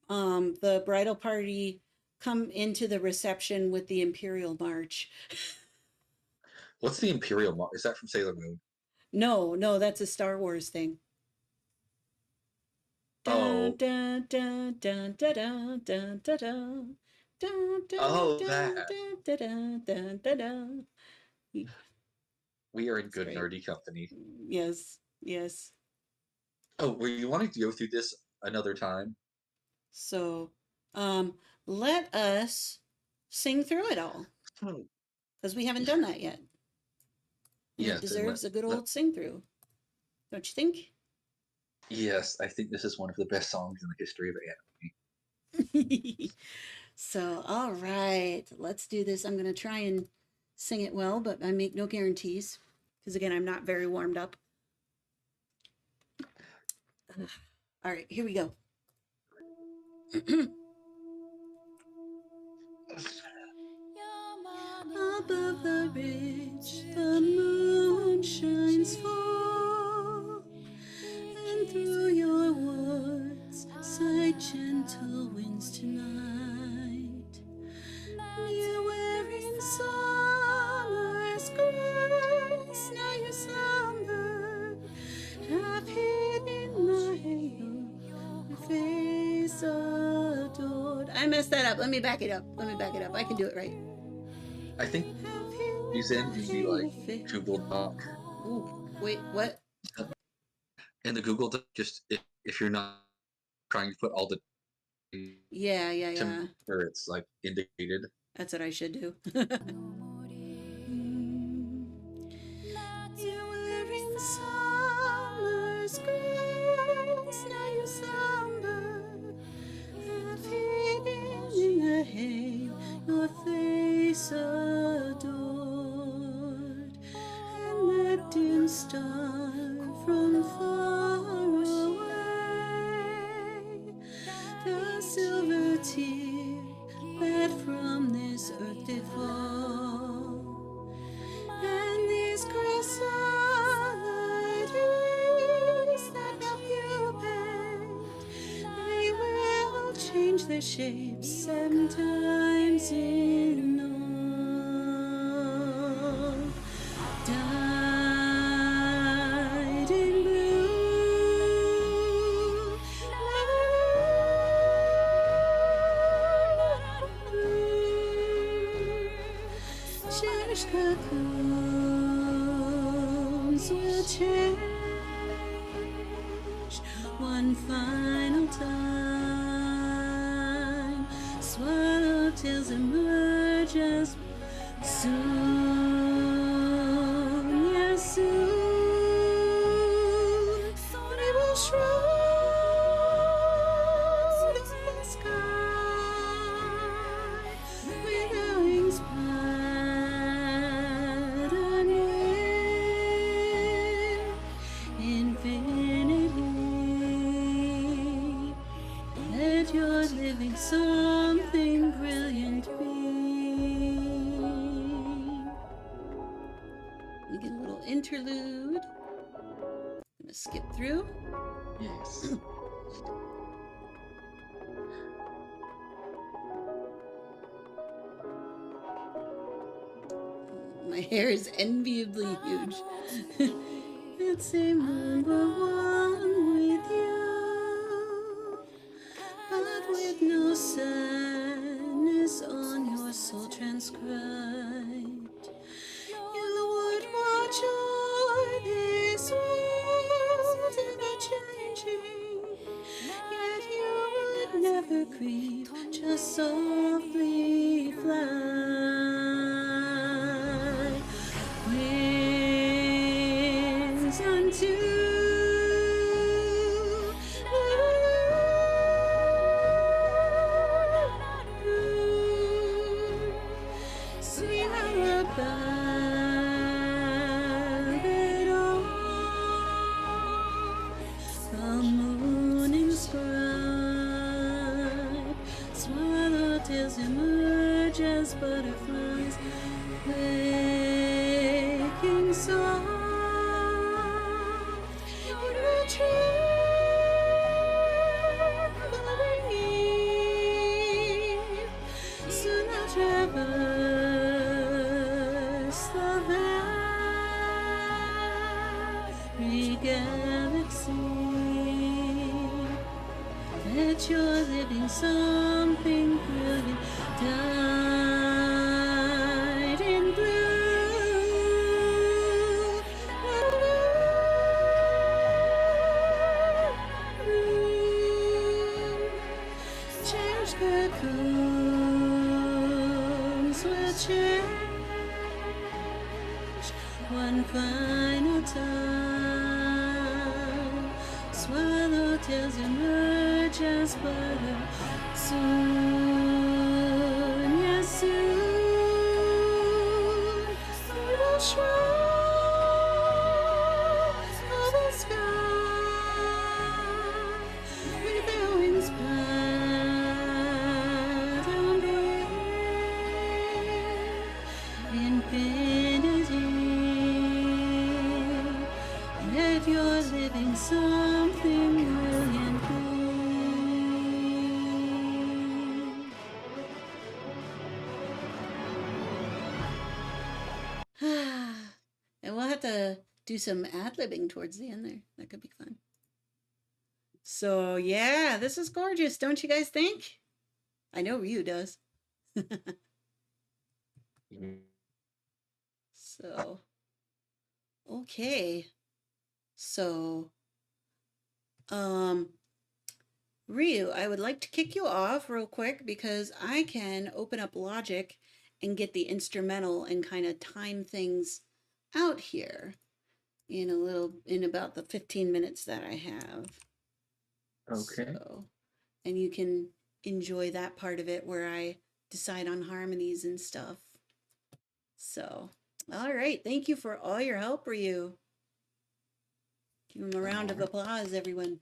the bridal party come into the reception with the Imperial March. What's the Imperial March? Is that from Sailor Moon? No, that's a Star Wars thing. Oh, Oh, that. We are in That's good great. nerdy company. Yes, yes. Oh, were you wanting to go through this another time? So, let us sing through it all Hmm. because we haven't done that yet, and it Yes, and deserves a good old sing through, don't you think? yes, I think this is one of the best songs in the history of anime. So, all right, let's do this. I'm going to try and sing it well, but I make no guarantees because, again, I'm not very warmed up. All right, here we go. Above the ridge, the moon shines full, and through your woods sigh gentle winds tonight. You're wearing summer's grace, now you slumber, half hid in the halo, your face adored. I messed that up. Let me back it up. I can do it right. I think he's in the Google Doc. Ooh, wait, what? In the Google Doc, just if you're not trying to put all the Yeah. where it's indicated. That's what I should do. You're wearing summer's grace, now you slumber, half hidden in the hay, your face adored, and that dim star from far away, the silver tear that from this earth did fall, and these chrysalides that help you paint, they will change their shapes 7 times in all. Dyed in blue, cherished cocoons will change one final time. Swallowtails emerge as soon, yes, soon, they will shroud the sky with their wings patterned with infinity. Let your living something brilliant be. We get a little interlude. I'm gonna skip through. Yes. My hair is enviably huge. I'd say number one with you, but with no sadness on your soul transcribed. You would watch o'er this world ever changing, yet you would never grieve, just softly fly. Winds unto see how above it all, the morning scribe, swallowtails emerge as butterflies, waking soft in the trembling eve, soon I'll traverse the very galaxy, that you're living something brilliant. Dyed in blue. Change cocoons will change one final time. Swallowtails emerge as butter soon, yes soon. Through the shrouds of the sky, with their wings spread and breathe infinity, that you're living something brilliant. And we'll have to do some ad-libbing towards the end there. That could be fun. So yeah, this is gorgeous, don't you guys think? I know Ryu does. So, okay. So, Ryu, I would like to kick you off real quick because I can open up Logic and get the instrumental and kind of time things out here in about the 15 minutes that I have. Okay. So, and you can enjoy that part of it where I decide on harmonies and stuff. So, all right. Thank you for all your help, Ryu. Give him a round of applause, everyone.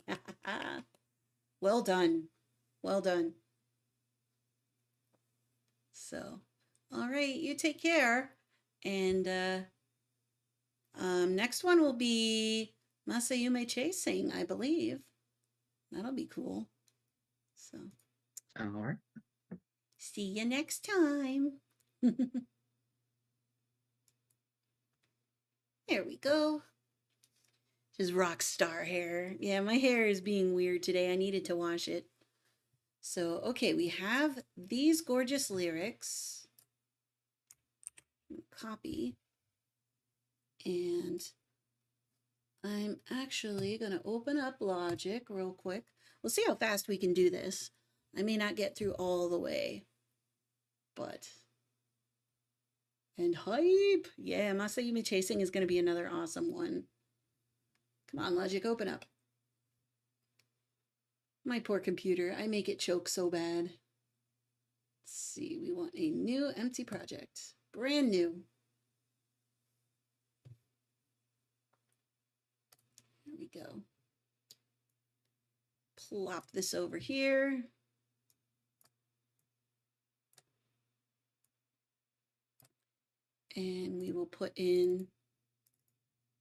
Well done. Well done. So, all right. You take care. And next one will be Masayume Chasing, I believe. That'll be cool. So, all right. See you next time. There we go. Just rock star hair. Yeah, my hair is being weird today. I needed to wash it. So, okay, we have these gorgeous lyrics. Copy. And I'm actually going to open up Logic real quick. We'll see how fast we can do this. I may not get through all the way, but... And hype! Yeah, Masayume Chasing is going to be another awesome one. Come on, Logic, open up. My poor computer, I make it choke so bad. Let's see, we want a new empty project. Brand new. Here we go. Plop this over here. And we will put in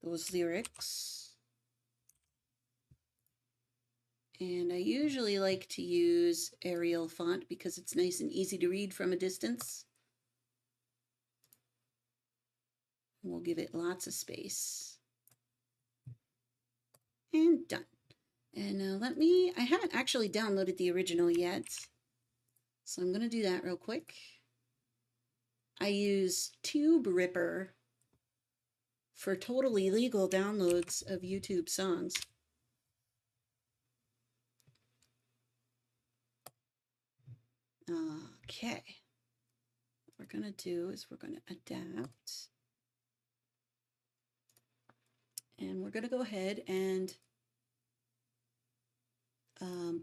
those lyrics. And I usually like to use Arial font because it's nice and easy to read from a distance. We'll give it lots of space. And done. And now I haven't actually downloaded the original yet. So I'm going to do that real quick. I use TubeRipper for totally legal downloads of YouTube songs. Okay. What we're going to do is we're going to adapt. And we're going to go ahead and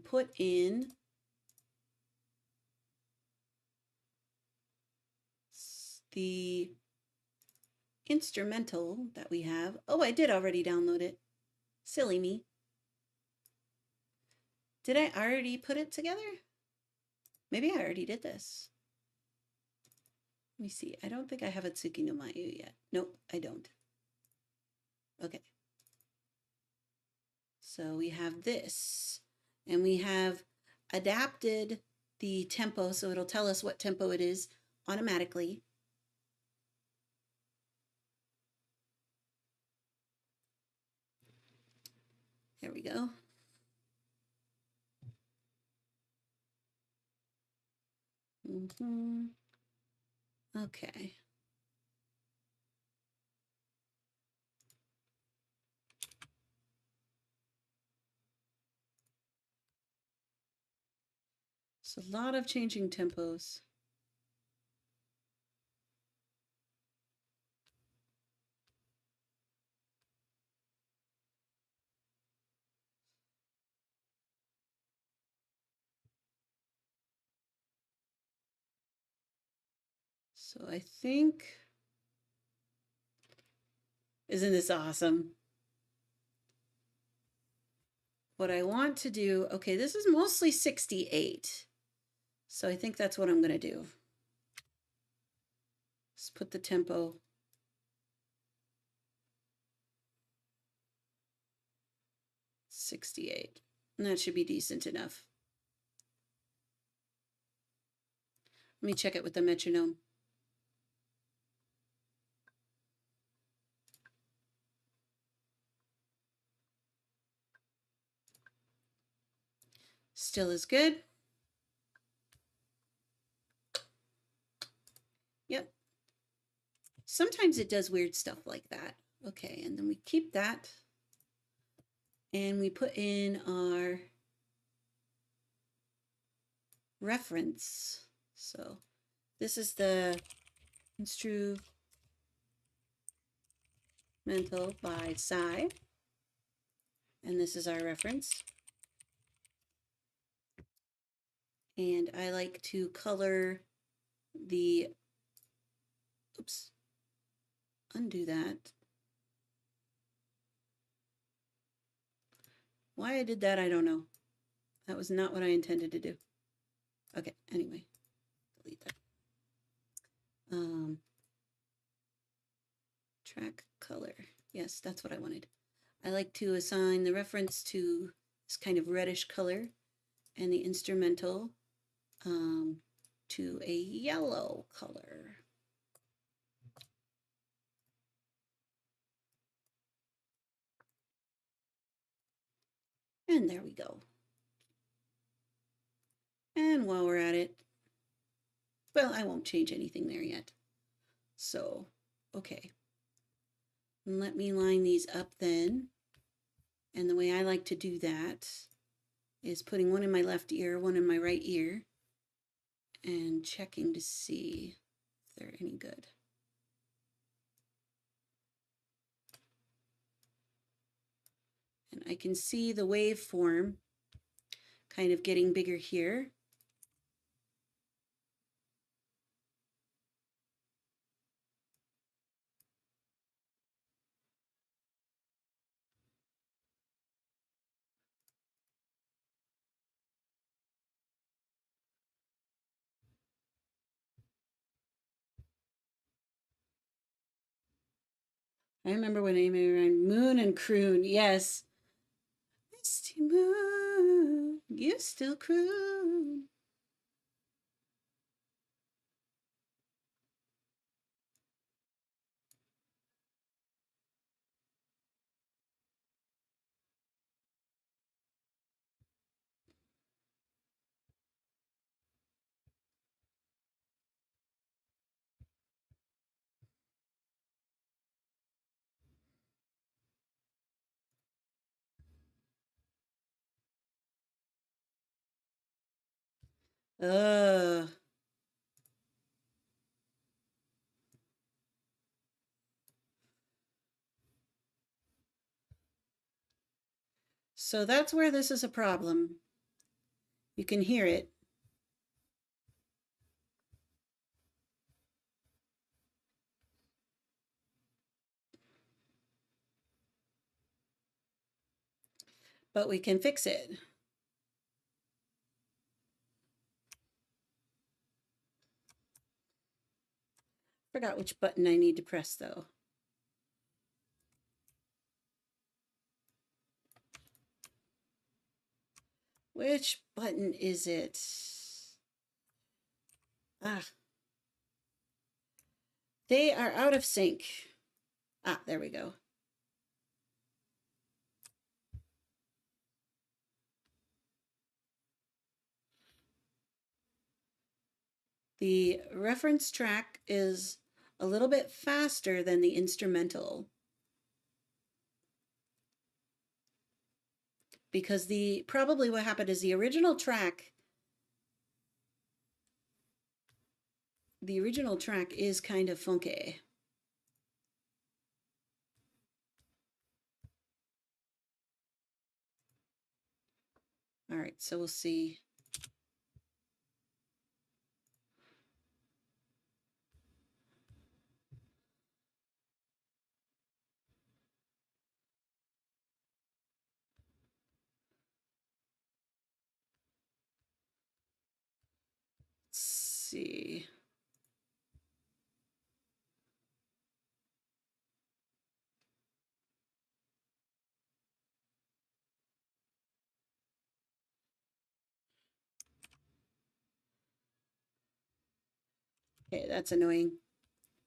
put in the instrumental that we have. Oh, I did already download it. Silly me. Did I already put it together? Maybe I already did this. Let me see. I don't think I have a Tsuki no Mayu yet. Nope, I don't. Okay. So we have this. And we have adapted the tempo, so it'll tell us what tempo it is automatically. There we go. Okay. It's a lot of changing tempos. So I think, isn't this awesome? What I want to do, okay, this is mostly 68. So I think that's what I'm going to do. Let's put the tempo. .68. And that should be decent enough. Let me check it with the metronome. Still is good. Yep. Sometimes it does weird stuff like that. Okay, and then we keep that. And we put in our reference. So this is the instrumental by Psy. And this is our reference. And I like to color the, oops, undo that. Why I did that, I don't know. That was not what I intended to do. Okay, anyway, delete that. Track color. Yes, that's what I wanted. I like to assign the reference to this kind of reddish color and the instrumental to a yellow color. And there we go. And while we're at it, well, I won't change anything there yet. So, okay. Let me line these up then. And the way I like to do that is putting one in my left ear, one in my right ear, and checking to see if they're any good. And I can see the waveform kind of getting bigger here. I remember when Amy ran Moon and Croon. Yes. Misty Moon, you still croon. Ugh. So that's where this is a problem. You can hear it. But we can fix it. Forgot which button I need to press though. Which button is it? Ah. They are out of sync. Ah, there we go. The reference track is a little bit faster than the instrumental because probably what happened is the original track is kind of funky. All right, so we'll see. Let's see. Okay, that's annoying.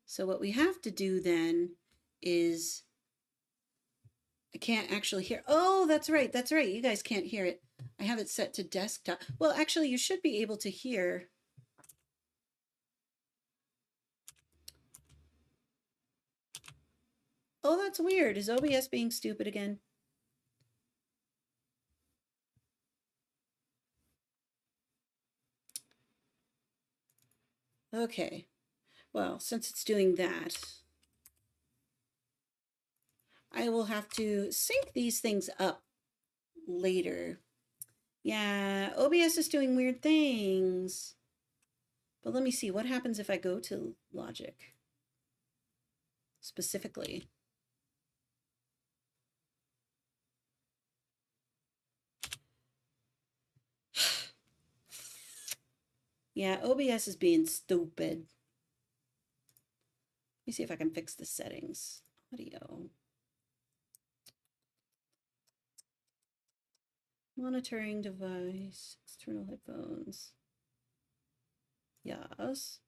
So what we have to do then is, I can't actually hear. Oh, that's right. That's right. You guys can't hear it. I have it set to desktop. Well, actually, you should be able to hear. Oh, that's weird. Is OBS being stupid again? Okay. Well, since it's doing that, I will have to sync these things up later. Yeah, OBS is doing weird things. But let me see, what happens if I go to Logic specifically? Yeah, OBS is being stupid. Let me see if I can fix the settings. Audio. Monitoring device, external headphones. Yes.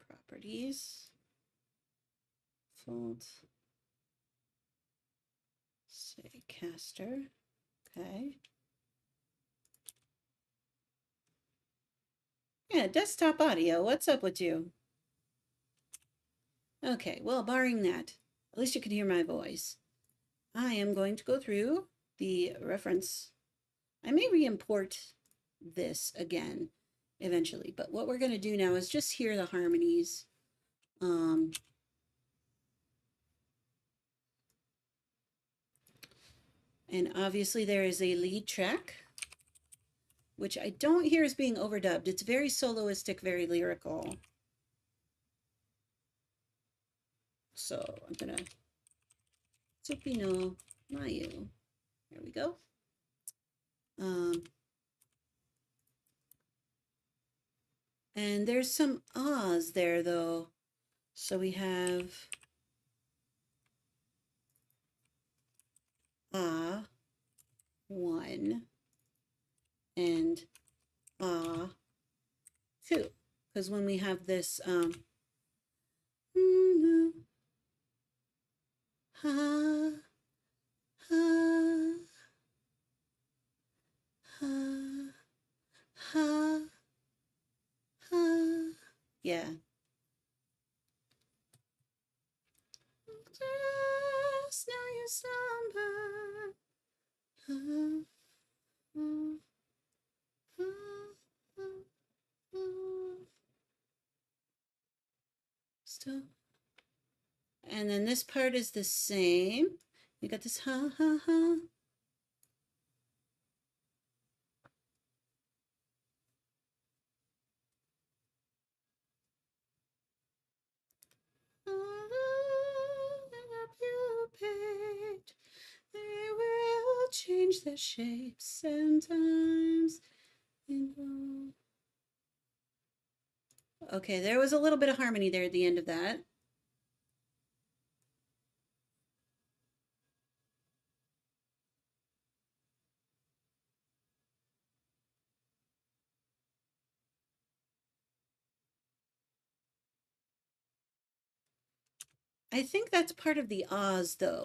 Properties. Default. Say caster. Okay. Yeah, desktop audio. What's up with you? Okay, well, barring that, at least you can hear my voice. I am going to go through the reference. I may re-import this again eventually, but what we're going to do now is just hear the harmonies. And obviously there is a lead track, which I don't hear as being overdubbed. It's very soloistic, very lyrical. So I'm gonna Tsuki no Mayu. There we go. And there's some ahs there though. So we have ah 1 and ah 2. Because when we have this ha ha ha ha ha, yeah. Just now you slumber. Still. And then this part is the same. You got this ha ha ha. They will change their shapes sometimes. Okay, there was a little bit of harmony there at the end of that. I think that's part of the Oz, though.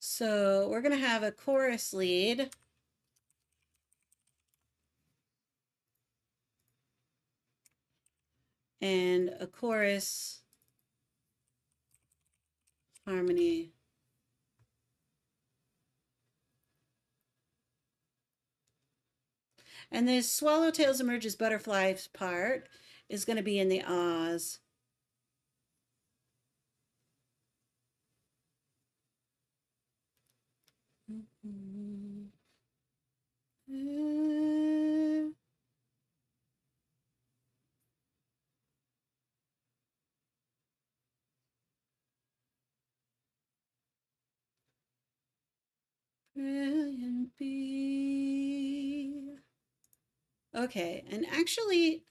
So we're going to have a chorus lead. And a chorus harmony. And this Swallowtails Emerges Butterflies part is going to be in the ahs. Brilliant bee. Okay, and actually,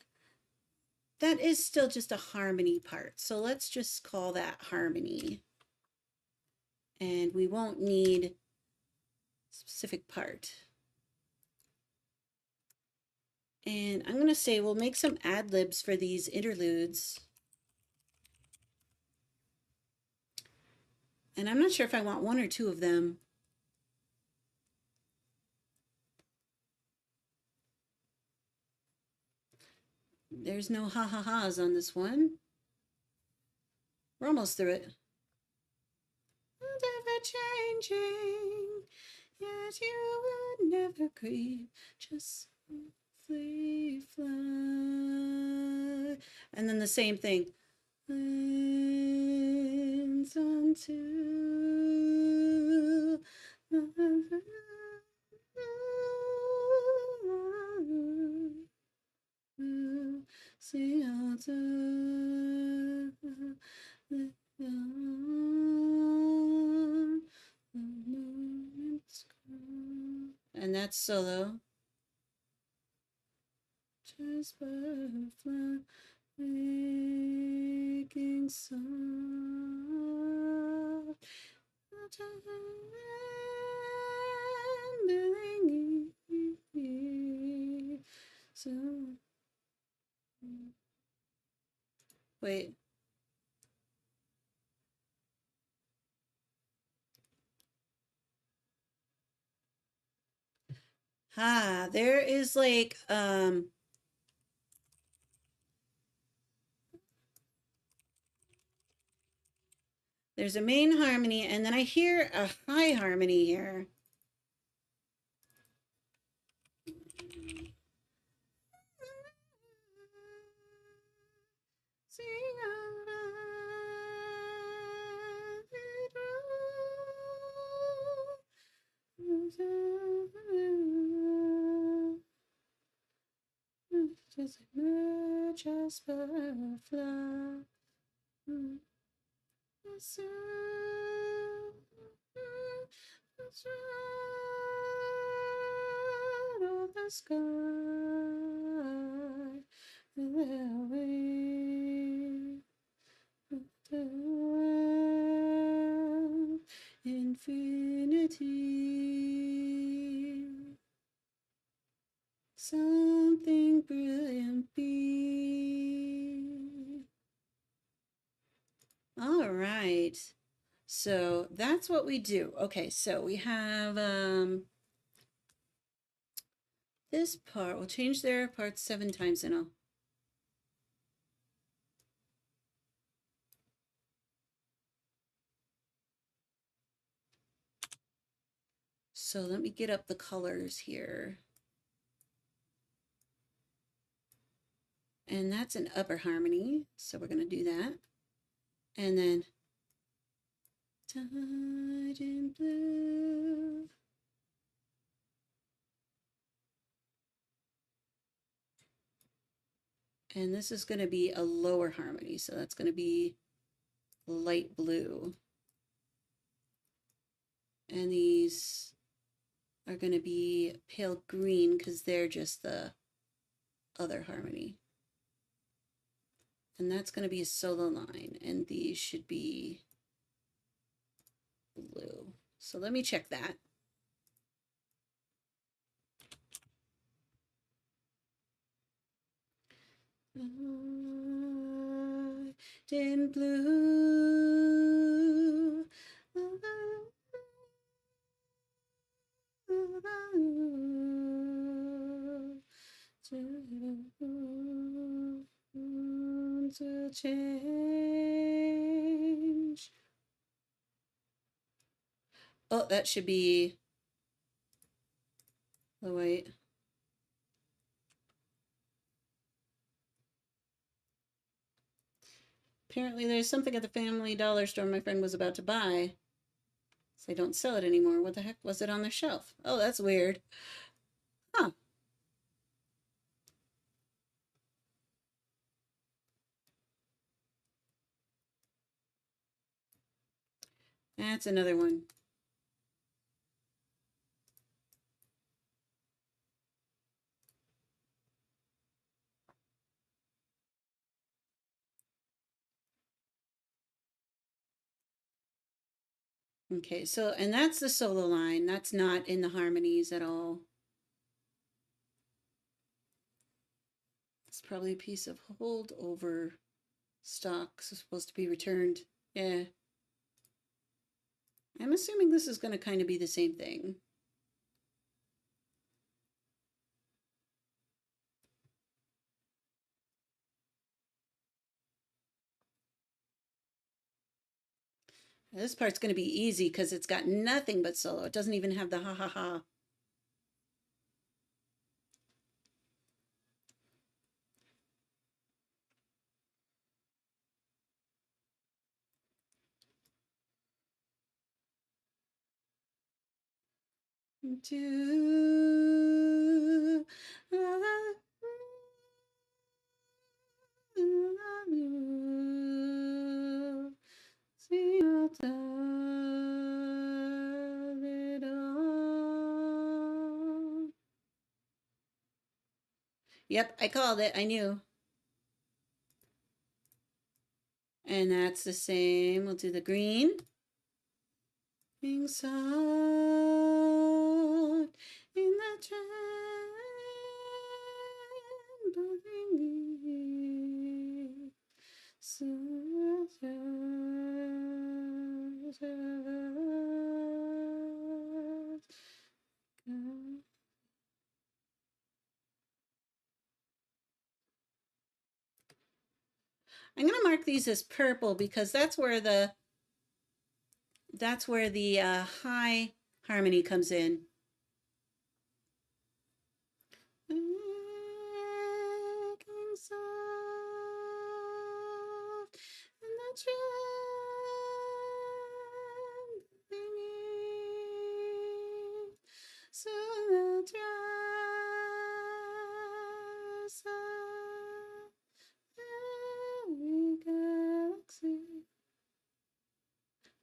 that is still just a harmony part. So let's just call that harmony. And we won't need specific part. And I'm going to say we'll make some ad libs for these interludes. And I'm not sure if I want one or two of them. There's no ha-ha-has on this one. We're almost through it. Never changing, yet you would never grieve, just free fly. And then the same thing. Lands unto sing out to and that's solo. Just butterfly making soft. So wait. There is like there's a main harmony and then I hear a high harmony here. Just butterfly. Of the sky, infinity, something brilliant be. All right. So that's what we do. Okay, so we have this part. We'll change their parts 7 times in all. So let me get up the colors here. And that's an upper harmony. So we're going to do that. And then Tide in Blue. And this is going to be a lower harmony. So that's going to be light blue. And these are going to be pale green because they're just the other harmony. And that's going to be a solo line. And these should be blue. So let me check that. In blue. To change. Oh, that should be. Oh, wait. Apparently there's something at the Family Dollar store my friend was about to buy. So they don't sell it anymore. What the heck was it on their shelf? Oh, that's weird. Huh. That's another one. Okay, so, and that's the solo line. That's not in the harmonies at all. It's probably a piece of holdover stock supposed to be returned. Yeah. I'm assuming this is going to kind of be the same thing. This part's going to be easy because it's got nothing but solo. It doesn't even have the ha ha ha. Do, la, la, Yep, I called it. I knew. And that's the same. We'll do the green. Being soft in the trembling I'm going to mark these as purple because that's where the high harmony comes in.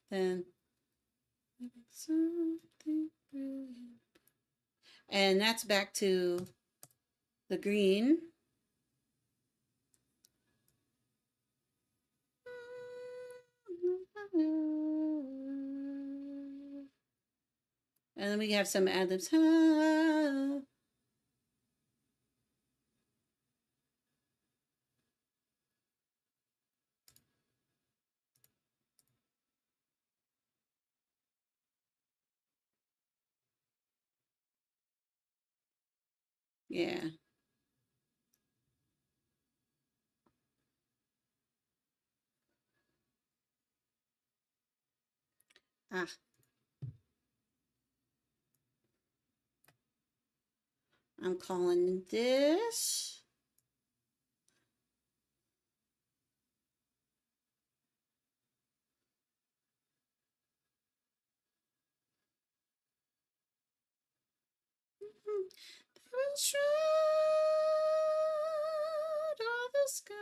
Then something brilliant. And that's back to the green. And then we have some ad-libs. Yeah. Ah. I'm calling this. Shroud of the sky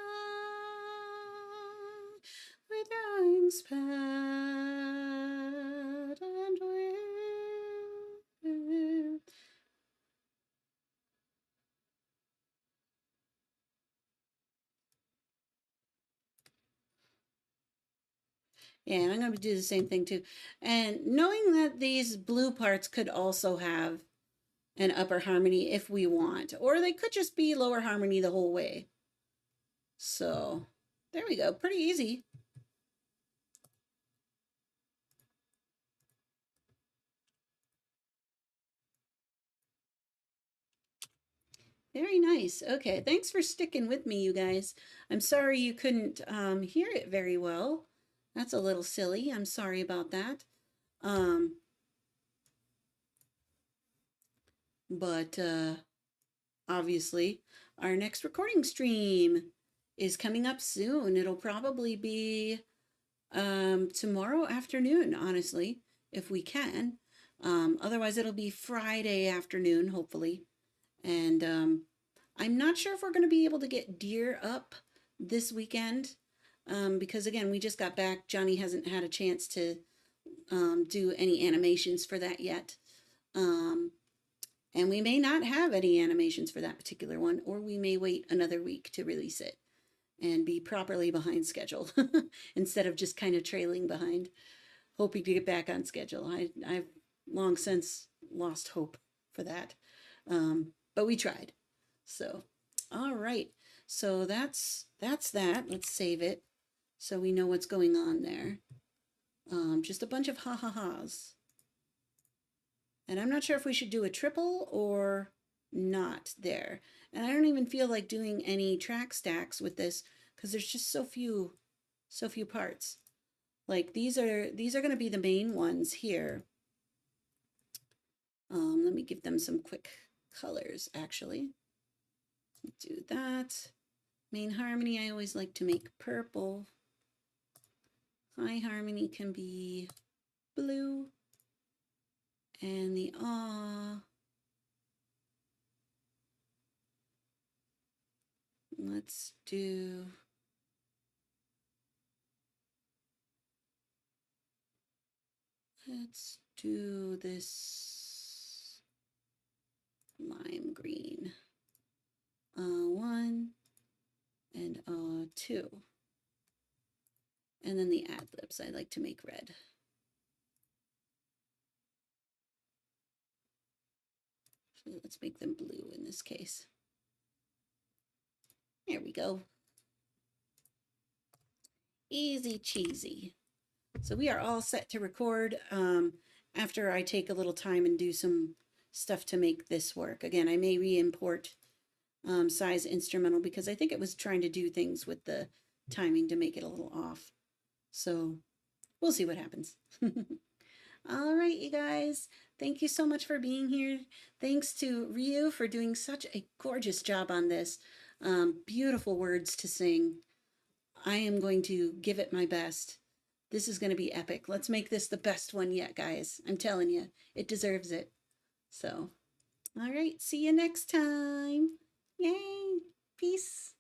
with your wings spread and wind. Yeah, and I'm going to do the same thing too. And knowing that these blue parts could also have an upper harmony if we want, or they could just be lower harmony the whole way. So there we go, pretty easy. Very nice. Okay, thanks for sticking with me, you guys. I'm sorry you couldn't hear it very well. That's a little silly. I'm sorry about that. But obviously, our next recording stream is coming up soon. It'll probably be tomorrow afternoon, honestly, if we can. Otherwise, it'll be Friday afternoon, hopefully. And I'm not sure if we're going to be able to get deer up this weekend because, again, we just got back. Johnny hasn't had a chance to do any animations for that yet. And we may not have any animations for that particular one, or we may wait another week to release it and be properly behind schedule instead of just kind of trailing behind, hoping to get back on schedule. I've long since lost hope for that. But we tried. So, all right. So that's that. Let's save it so we know what's going on there. Just a bunch of ha-ha-has. And I'm not sure if we should do a triple or not there. And I don't even feel like doing any track stacks with this because there's just so few parts. Like these are going to be the main ones here. Let me give them some quick colors actually. Do that. Main harmony I always like to make purple. High harmony can be blue. And the let's do this lime green. 1 and 2. And then the ad libs I like to make red. So let's make them blue in this case. There we go. Easy cheesy. So we are all set to record after I take a little time and do some stuff to make this work. Again, I may re-import size instrumental because I think it was trying to do things with the timing to make it a little off. So we'll see what happens. All right, you guys. Thank you so much for being here. Thanks to Ryu for doing such a gorgeous job on this. Beautiful words to sing. I am going to give it my best. This is going to be epic. Let's make this the best one yet, guys. I'm telling you, it deserves it. So, all right. See you next time. Yay. Peace.